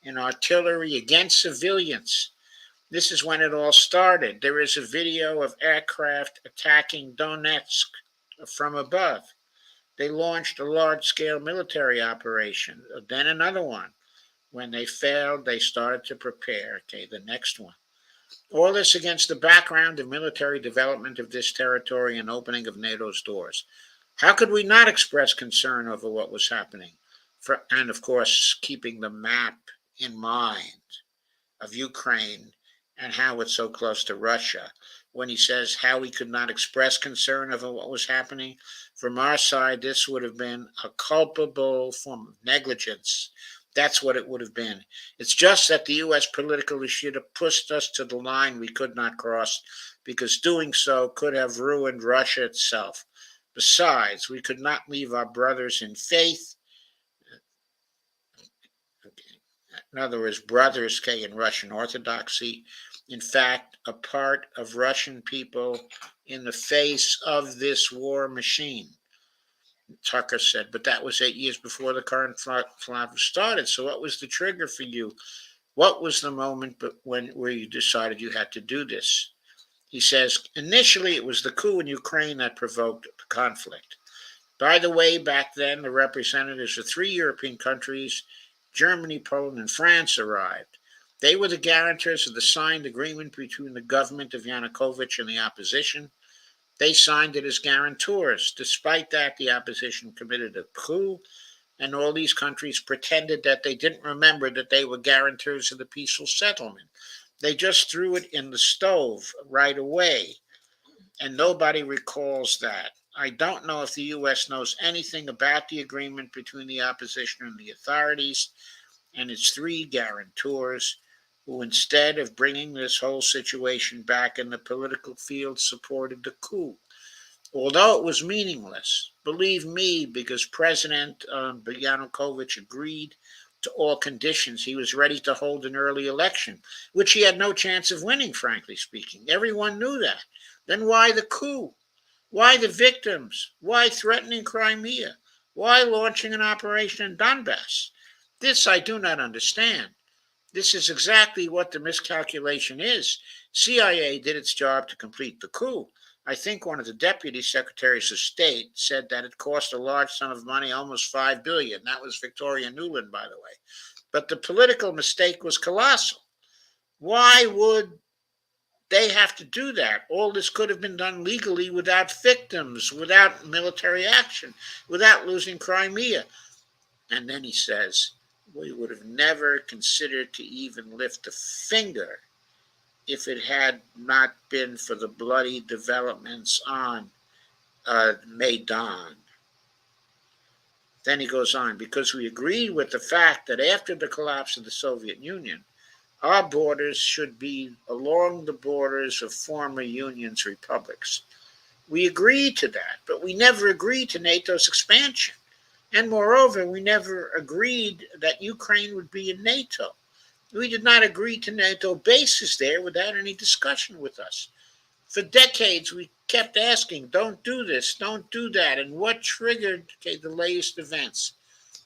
and artillery against civilians. This is when it all started. There is a video of aircraft attacking Donetsk from above. They launched a large-scale military operation, then another one. When they failed, they started to prepare, the next one. All this against the background of military development of this territory and opening of NATO's doors. How could we not express concern over what was happening? And of course, keeping the map in mind of Ukraine and how it's so close to Russia. When he says how we could not express concern over what was happening, from our side, this would have been a culpable form of negligence. That's what it would have been. It's just that the U.S. politically should have pushed us to the line we could not cross, because doing so could have ruined Russia itself. Besides, we could not leave our brothers in faith. In other words, brothers, in Russian Orthodoxy, in fact, a part of Russian people in the face of this war machine. Tucker said, but that was 8 years before the current flop started. So what was the trigger for you? What was the moment where you decided you had to do this? He says, initially it was the coup in Ukraine that provoked the conflict. By the way, back then, the representatives of 3 European countries, Germany, Poland, and France, arrived. They were the guarantors of the signed agreement between the government of Yanukovych and the opposition. They signed it as guarantors. Despite that, the opposition committed a coup, and all these countries pretended that they didn't remember that they were guarantors of the peaceful settlement. They just threw it in the stove right away, and nobody recalls that. I don't know if the U.S. knows anything about the agreement between the opposition and the authorities and its 3 guarantors, who instead of bringing this whole situation back in the political field supported the coup. Although it was meaningless, believe me, because President Yanukovych agreed to all conditions, he was ready to hold an early election, which he had no chance of winning, frankly speaking. Everyone knew that. Then why the coup? Why the victims? Why threatening Crimea? Why launching an operation in Donbass? This I do not understand. This is exactly what the miscalculation is. CIA did its job to complete the coup. I think one of the deputy secretaries of state said that it cost a large sum of money, almost $5 billion. That was Victoria Nuland, by the way. But the political mistake was colossal. Why would they have to do that? All this could have been done legally without victims, without military action, without losing Crimea. And then he says, we would have never considered to even lift a finger if it had not been for the bloody developments on Maidan. Then he goes on, because we agreed with the fact that after the collapse of the Soviet Union, our borders should be along the borders of former Union's republics. We agreed to that, but we never agreed to NATO's expansion. And moreover, we never agreed that Ukraine would be in NATO. We did not agree to NATO bases there without any discussion with us. For decades, we kept asking, don't do this, don't do that. And what triggered the latest events?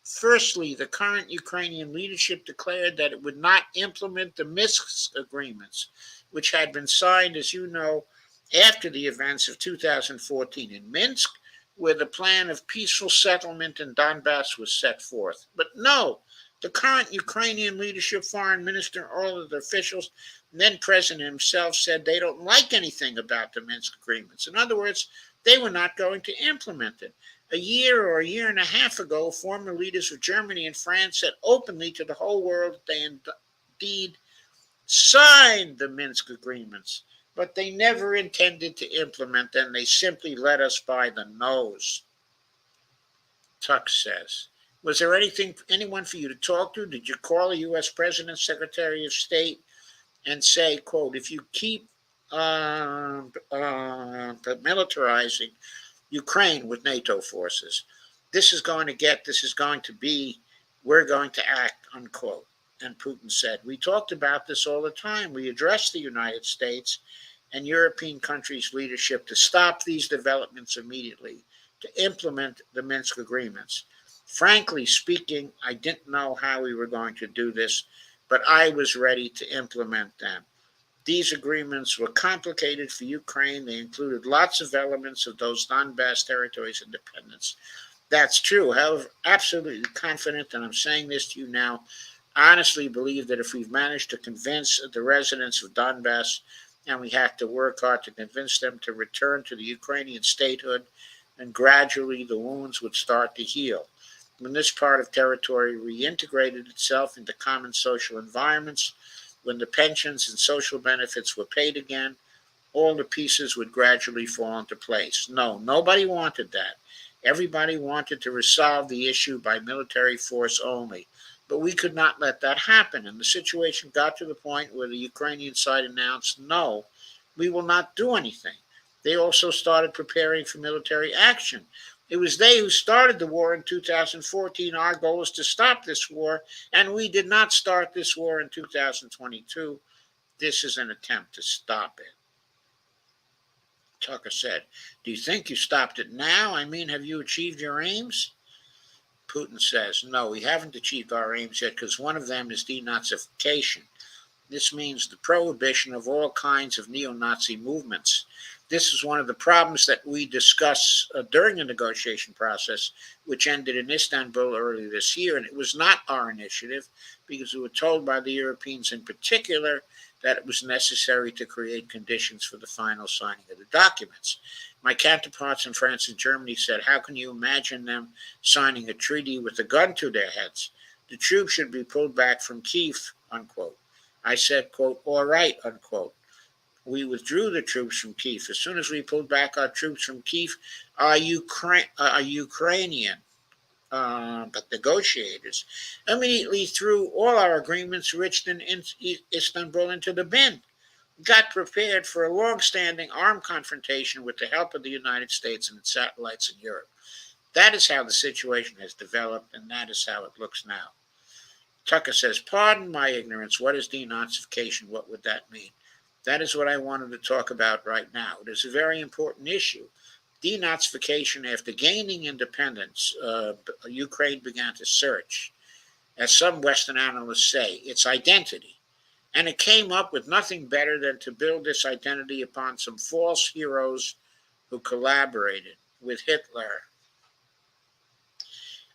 Firstly, the current Ukrainian leadership declared that it would not implement the Minsk agreements, which had been signed, as you know, after the events of 2014 in Minsk, where the plan of peaceful settlement in Donbass was set forth. But no, the current Ukrainian leadership, foreign minister, all of the officials, and then president himself said they don't like anything about the Minsk agreements. In other words, they were not going to implement it. A year or a year and a half ago, former leaders of Germany and France said openly to the whole world that they indeed signed the Minsk agreements, but they never intended to implement them. They simply led us by the nose. Tuck says, was there anyone for you to talk to? Did you call a U.S. President, Secretary of State, and say, quote, if you keep militarizing Ukraine with NATO forces, this is going to be, we're going to act, unquote. And Putin said, we talked about this all the time. We addressed the United States and European countries' leadership to stop these developments immediately, to implement the Minsk agreements. Frankly speaking, I didn't know how we were going to do this, but I was ready to implement them. These agreements were complicated for Ukraine. They included lots of elements of those Donbass territories' independence. That's true. However, absolutely confident, and I'm saying this to you now, I honestly believe that if we've managed to convince the residents of Donbass, and we have to work hard to convince them to return to the Ukrainian statehood, and gradually the wounds would start to heal. When this part of territory reintegrated itself into common social environments, when the pensions and social benefits were paid again, all the pieces would gradually fall into place. No, nobody wanted that. Everybody wanted to resolve the issue by military force only. But we could not let that happen. And the situation got to the point where the Ukrainian side announced, no, we will not do anything. They also started preparing for military action. It was they who started the war in 2014. Our goal is to stop this war, and we did not start this war in 2022. This is an attempt to stop it. Tucker said, do you think you stopped it now? I mean, have you achieved your aims? Putin says, no, we haven't achieved our aims yet because one of them is denazification. This means the prohibition of all kinds of neo-Nazi movements. This is one of the problems that we discuss during the negotiation process, which ended in Istanbul early this year. And it was not our initiative because we were told by the Europeans in particular that it was necessary to create conditions for the final signing of the documents. My counterparts in France and Germany said, how can you imagine them signing a treaty with a gun to their heads? The troops should be pulled back from Kiev, unquote. I said, quote, all right, unquote. We withdrew the troops from Kiev. As soon as we pulled back our troops from Kiev, our Ukrainian but negotiators immediately threw all our agreements reached in Istanbul into the bin, got prepared for a long-standing armed confrontation with the help of the United States and its satellites in Europe. That is how the situation has developed, and that is how it looks now. Tucker says, pardon my ignorance. What is denazification? What would that mean? That is what I wanted to talk about right now. It is a very important issue. Denazification, after gaining independence, Ukraine began to search, as some Western analysts say, its identity. And it came up with nothing better than to build this identity upon some false heroes who collaborated with Hitler.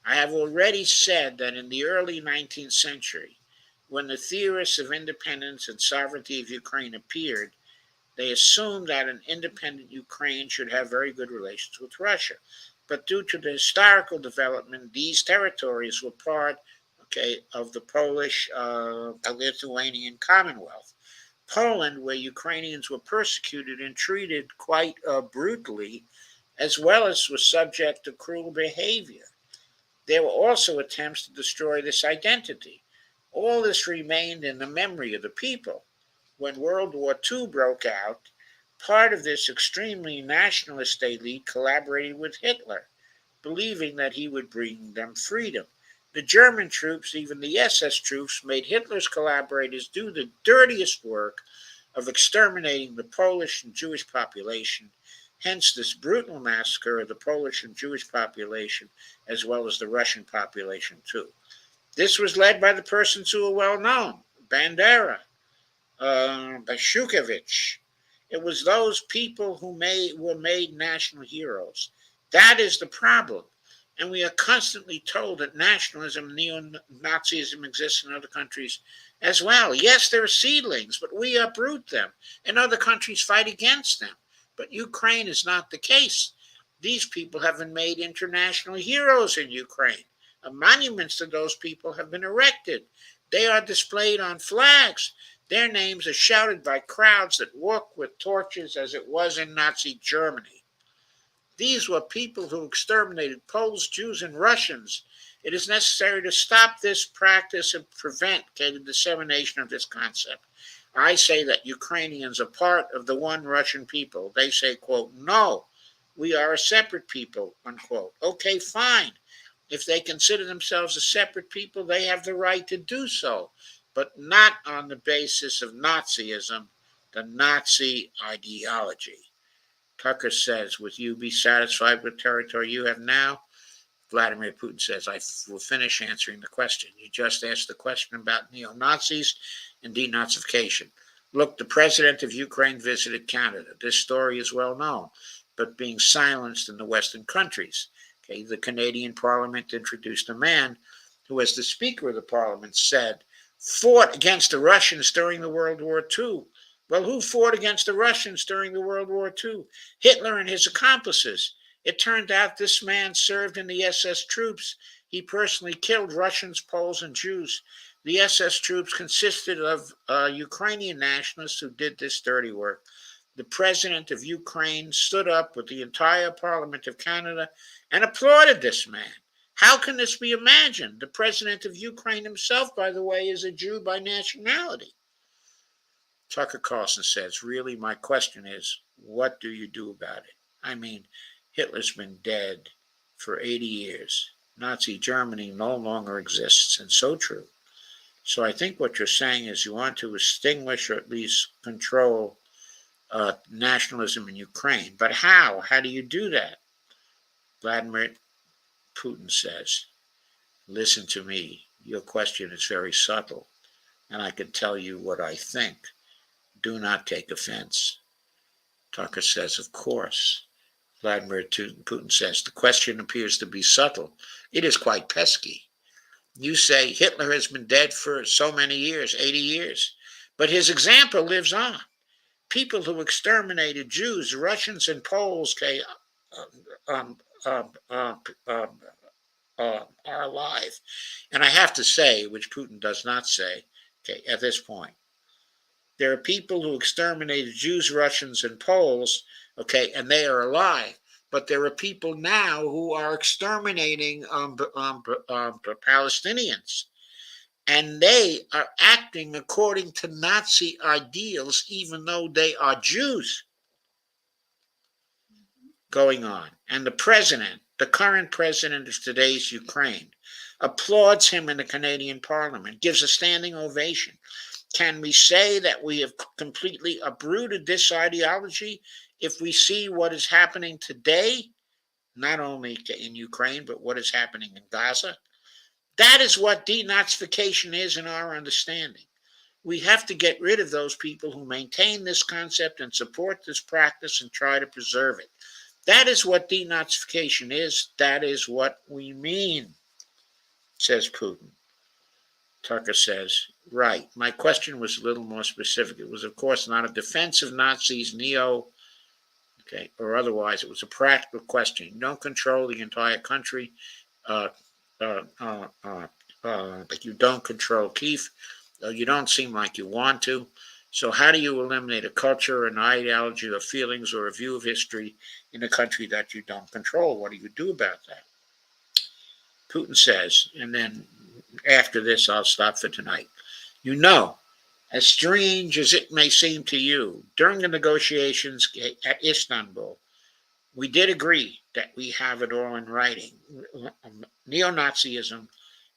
I have already said that in the early 19th century, when the theorists of independence and sovereignty of Ukraine appeared, they assumed that an independent Ukraine should have very good relations with Russia. But due to the historical development, these territories were part of the Polish Lithuanian Commonwealth. Poland, where Ukrainians were persecuted and treated quite brutally, as well as were subject to cruel behavior. There were also attempts to destroy this identity. All this remained in the memory of the people. When World War II broke out, part of this extremely nationalist elite collaborated with Hitler, believing that he would bring them freedom. The German troops, even the SS troops, made Hitler's collaborators do the dirtiest work of exterminating the Polish and Jewish population. Hence, this brutal massacre of the Polish and Jewish population, as well as the Russian population, too. This was led by the persons who were well known: Bandera, Bashukevich. It was those people who were made national heroes. That is the problem. And we are constantly told that nationalism, neo-Nazism exists in other countries as well. Yes, there are seedlings, but we uproot them, and other countries fight against them. But Ukraine is not the case. These people have been made international heroes in Ukraine. Monuments to those people have been erected. They are displayed on flags. Their names are shouted by crowds that walk with torches, as it was in Nazi Germany. These were people who exterminated Poles, Jews, and Russians. It is necessary to stop this practice and prevent the dissemination of this concept. I say that Ukrainians are part of the one Russian people. They say, quote, no, we are a separate people, unquote. Okay, fine. If they consider themselves a separate people, they have the right to do so, but not on the basis of Nazism, the Nazi ideology. Tucker says, would you be satisfied with territory you have now? Vladimir Putin says, I will finish answering the question. You just asked the question about neo-Nazis and denazification. Look, the president of Ukraine visited Canada. This story is well known, but being silenced in the Western countries. The Canadian Parliament introduced a man who, as the Speaker of the Parliament said, fought against the Russians during the World War II. Well, who fought against the Russians during the World War II? Hitler and his accomplices. It turned out this man served in the SS troops. He personally killed Russians, Poles, and Jews. The SS troops consisted of Ukrainian nationalists who did this dirty work. The president of Ukraine stood up with the entire Parliament of Canada and applauded this man. How can this be imagined? The president of Ukraine himself, by the way, is a Jew by nationality. Tucker Carlson says, really, my question is, what do you do about it? I mean, Hitler's been dead for 80 years. Nazi Germany no longer exists, and so true. So I think what you're saying is you want to extinguish or at least control nationalism in Ukraine. But how? How do you do that? Vladimir Putin says, listen to me. Your question is very subtle, and I can tell you what I think. Do not take offense. Tucker says, of course. Vladimir Putin says, the question appears to be subtle. It is quite pesky. You say Hitler has been dead for so many years, 80 years, but his example lives on. People who exterminated Jews, Russians, and Poles are alive. And I have to say, which Putin does not say at this point, there are people who exterminated Jews, Russians, and Poles, and they are alive. But there are people now who are exterminating Palestinians. And they are acting according to Nazi ideals, even though they are Jews. Going on. And the president, the current president of today's Ukraine, applauds him in the Canadian Parliament, gives a standing ovation. Can we say that we have completely uprooted this ideology if we see what is happening today, not only in Ukraine, but what is happening in Gaza? That is what denazification is in our understanding. We have to get rid of those people who maintain this concept and support this practice and try to preserve it. That is what denazification is. That is what we mean, says Putin. Tucker says, right. My question was a little more specific. It was, of course, not a defense of Nazis, or otherwise. It was a practical question. You don't control the entire country. but you don't control Kiev. You don't seem like you want to. So how do you eliminate a culture, an ideology, or feelings, or a view of history in a country that you don't control? What do you do about that? Putin says, and then after this, I'll stop for tonight. You know, as strange as it may seem to you, during the negotiations at Istanbul, we did agree that we have it all in writing. Neo Nazism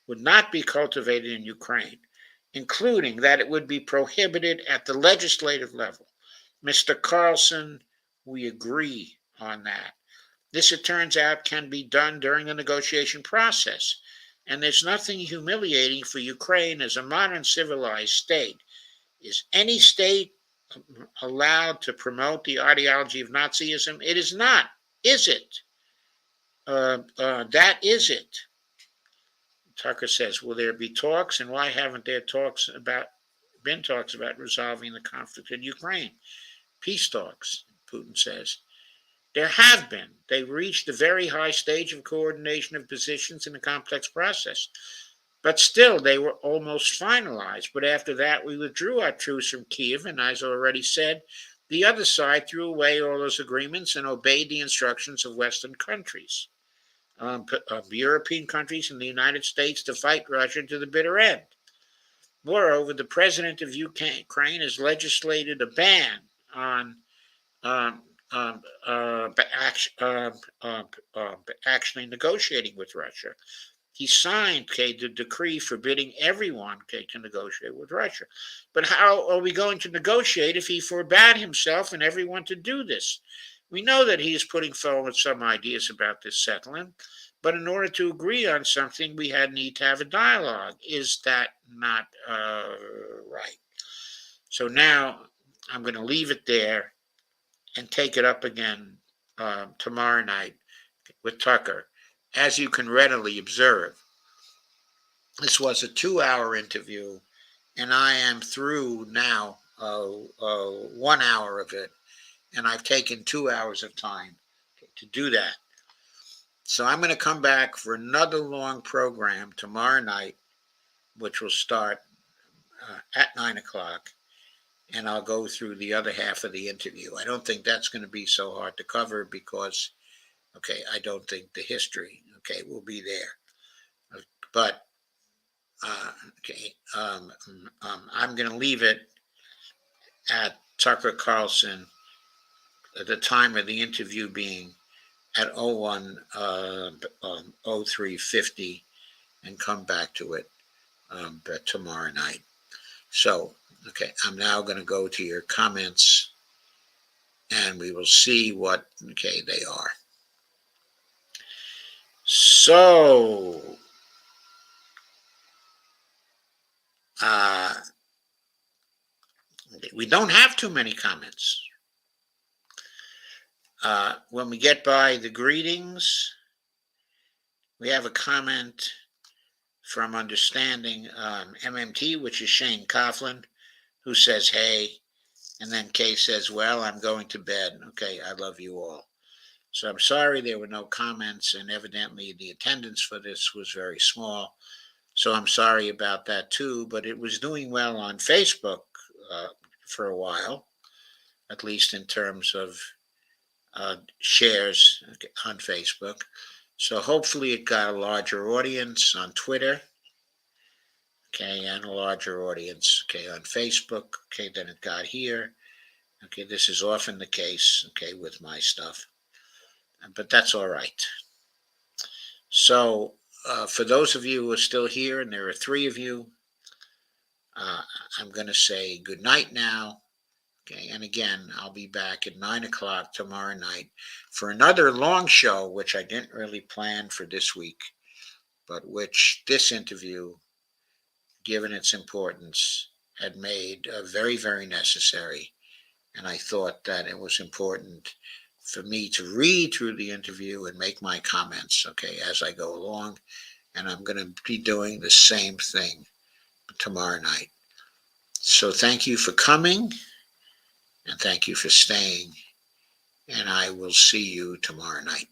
would not be cultivated in Ukraine, including that it would be prohibited at the legislative level. Mr. Carlson, we agree on that. This, it turns out, can be done during the negotiation process. And there's nothing humiliating for Ukraine as a modern civilized state. Is any state allowed to promote the ideology of Nazism? It is not, is it? That is it. Tucker says, will there be talks, and why haven't there been talks about resolving the conflict in Ukraine? Peace talks, Putin says. There have been. They reached a very high stage of coordination of positions in a complex process. But still, they were almost finalized. But after that, we withdrew our troops from Kiev, and as I already said, the other side threw away all those agreements and obeyed the instructions of Western countries, European countries and the United States, to fight Russia to the bitter end. Moreover, the president of Ukraine has legislated a ban on actually negotiating with Russia. He signed the decree forbidding everyone to negotiate with Russia. But how are we going to negotiate if he forbade himself and everyone to do this? We know that he is putting forward some ideas about this settlement, but in order to agree on something, we need to have a dialogue. Is that not right? So now I'm going to leave it there and take it up again tomorrow night with Tucker. As you can readily observe, this was a 2-hour interview, and I am through now 1 hour of it, and I've taken 2 hours of time to do that. So I'm going to come back for another long program tomorrow night, which will start at 9 o'clock, and I'll go through the other half of the interview. I don't think that's going to be so hard to cover because, I don't think the history, will be there. But, I'm going to leave it at Tucker Carlson at the time of the interview being at 0350 and come back to it tomorrow night. So, I'm now going to go to your comments and we will see what, they are. So, we don't have too many comments. When we get by the greetings, we have a comment from Understanding MMT, which is Shane Coughlin, who says, hey, and then Kay says, well, I'm going to bed. I love you all. So I'm sorry there were no comments, and evidently the attendance for this was very small. So I'm sorry about that too, but it was doing well on Facebook for a while, at least in terms of shares on Facebook. So hopefully it got a larger audience on Twitter, and a larger audience, on Facebook, than it got here. This is often the case, with my stuff, but that's all right. So for those of you who are still here, and there are 3 of you, I'm going to say good night now. And again, I'll be back at 9 o'clock tomorrow night for another long show, which I didn't really plan for this week, but which this interview, given its importance, had made very, very necessary. And I thought that it was important for me to read through the interview and make my comments, as I go along. And I'm going to be doing the same thing tomorrow night. So thank you for coming, and thank you for staying, and I will see you tomorrow night.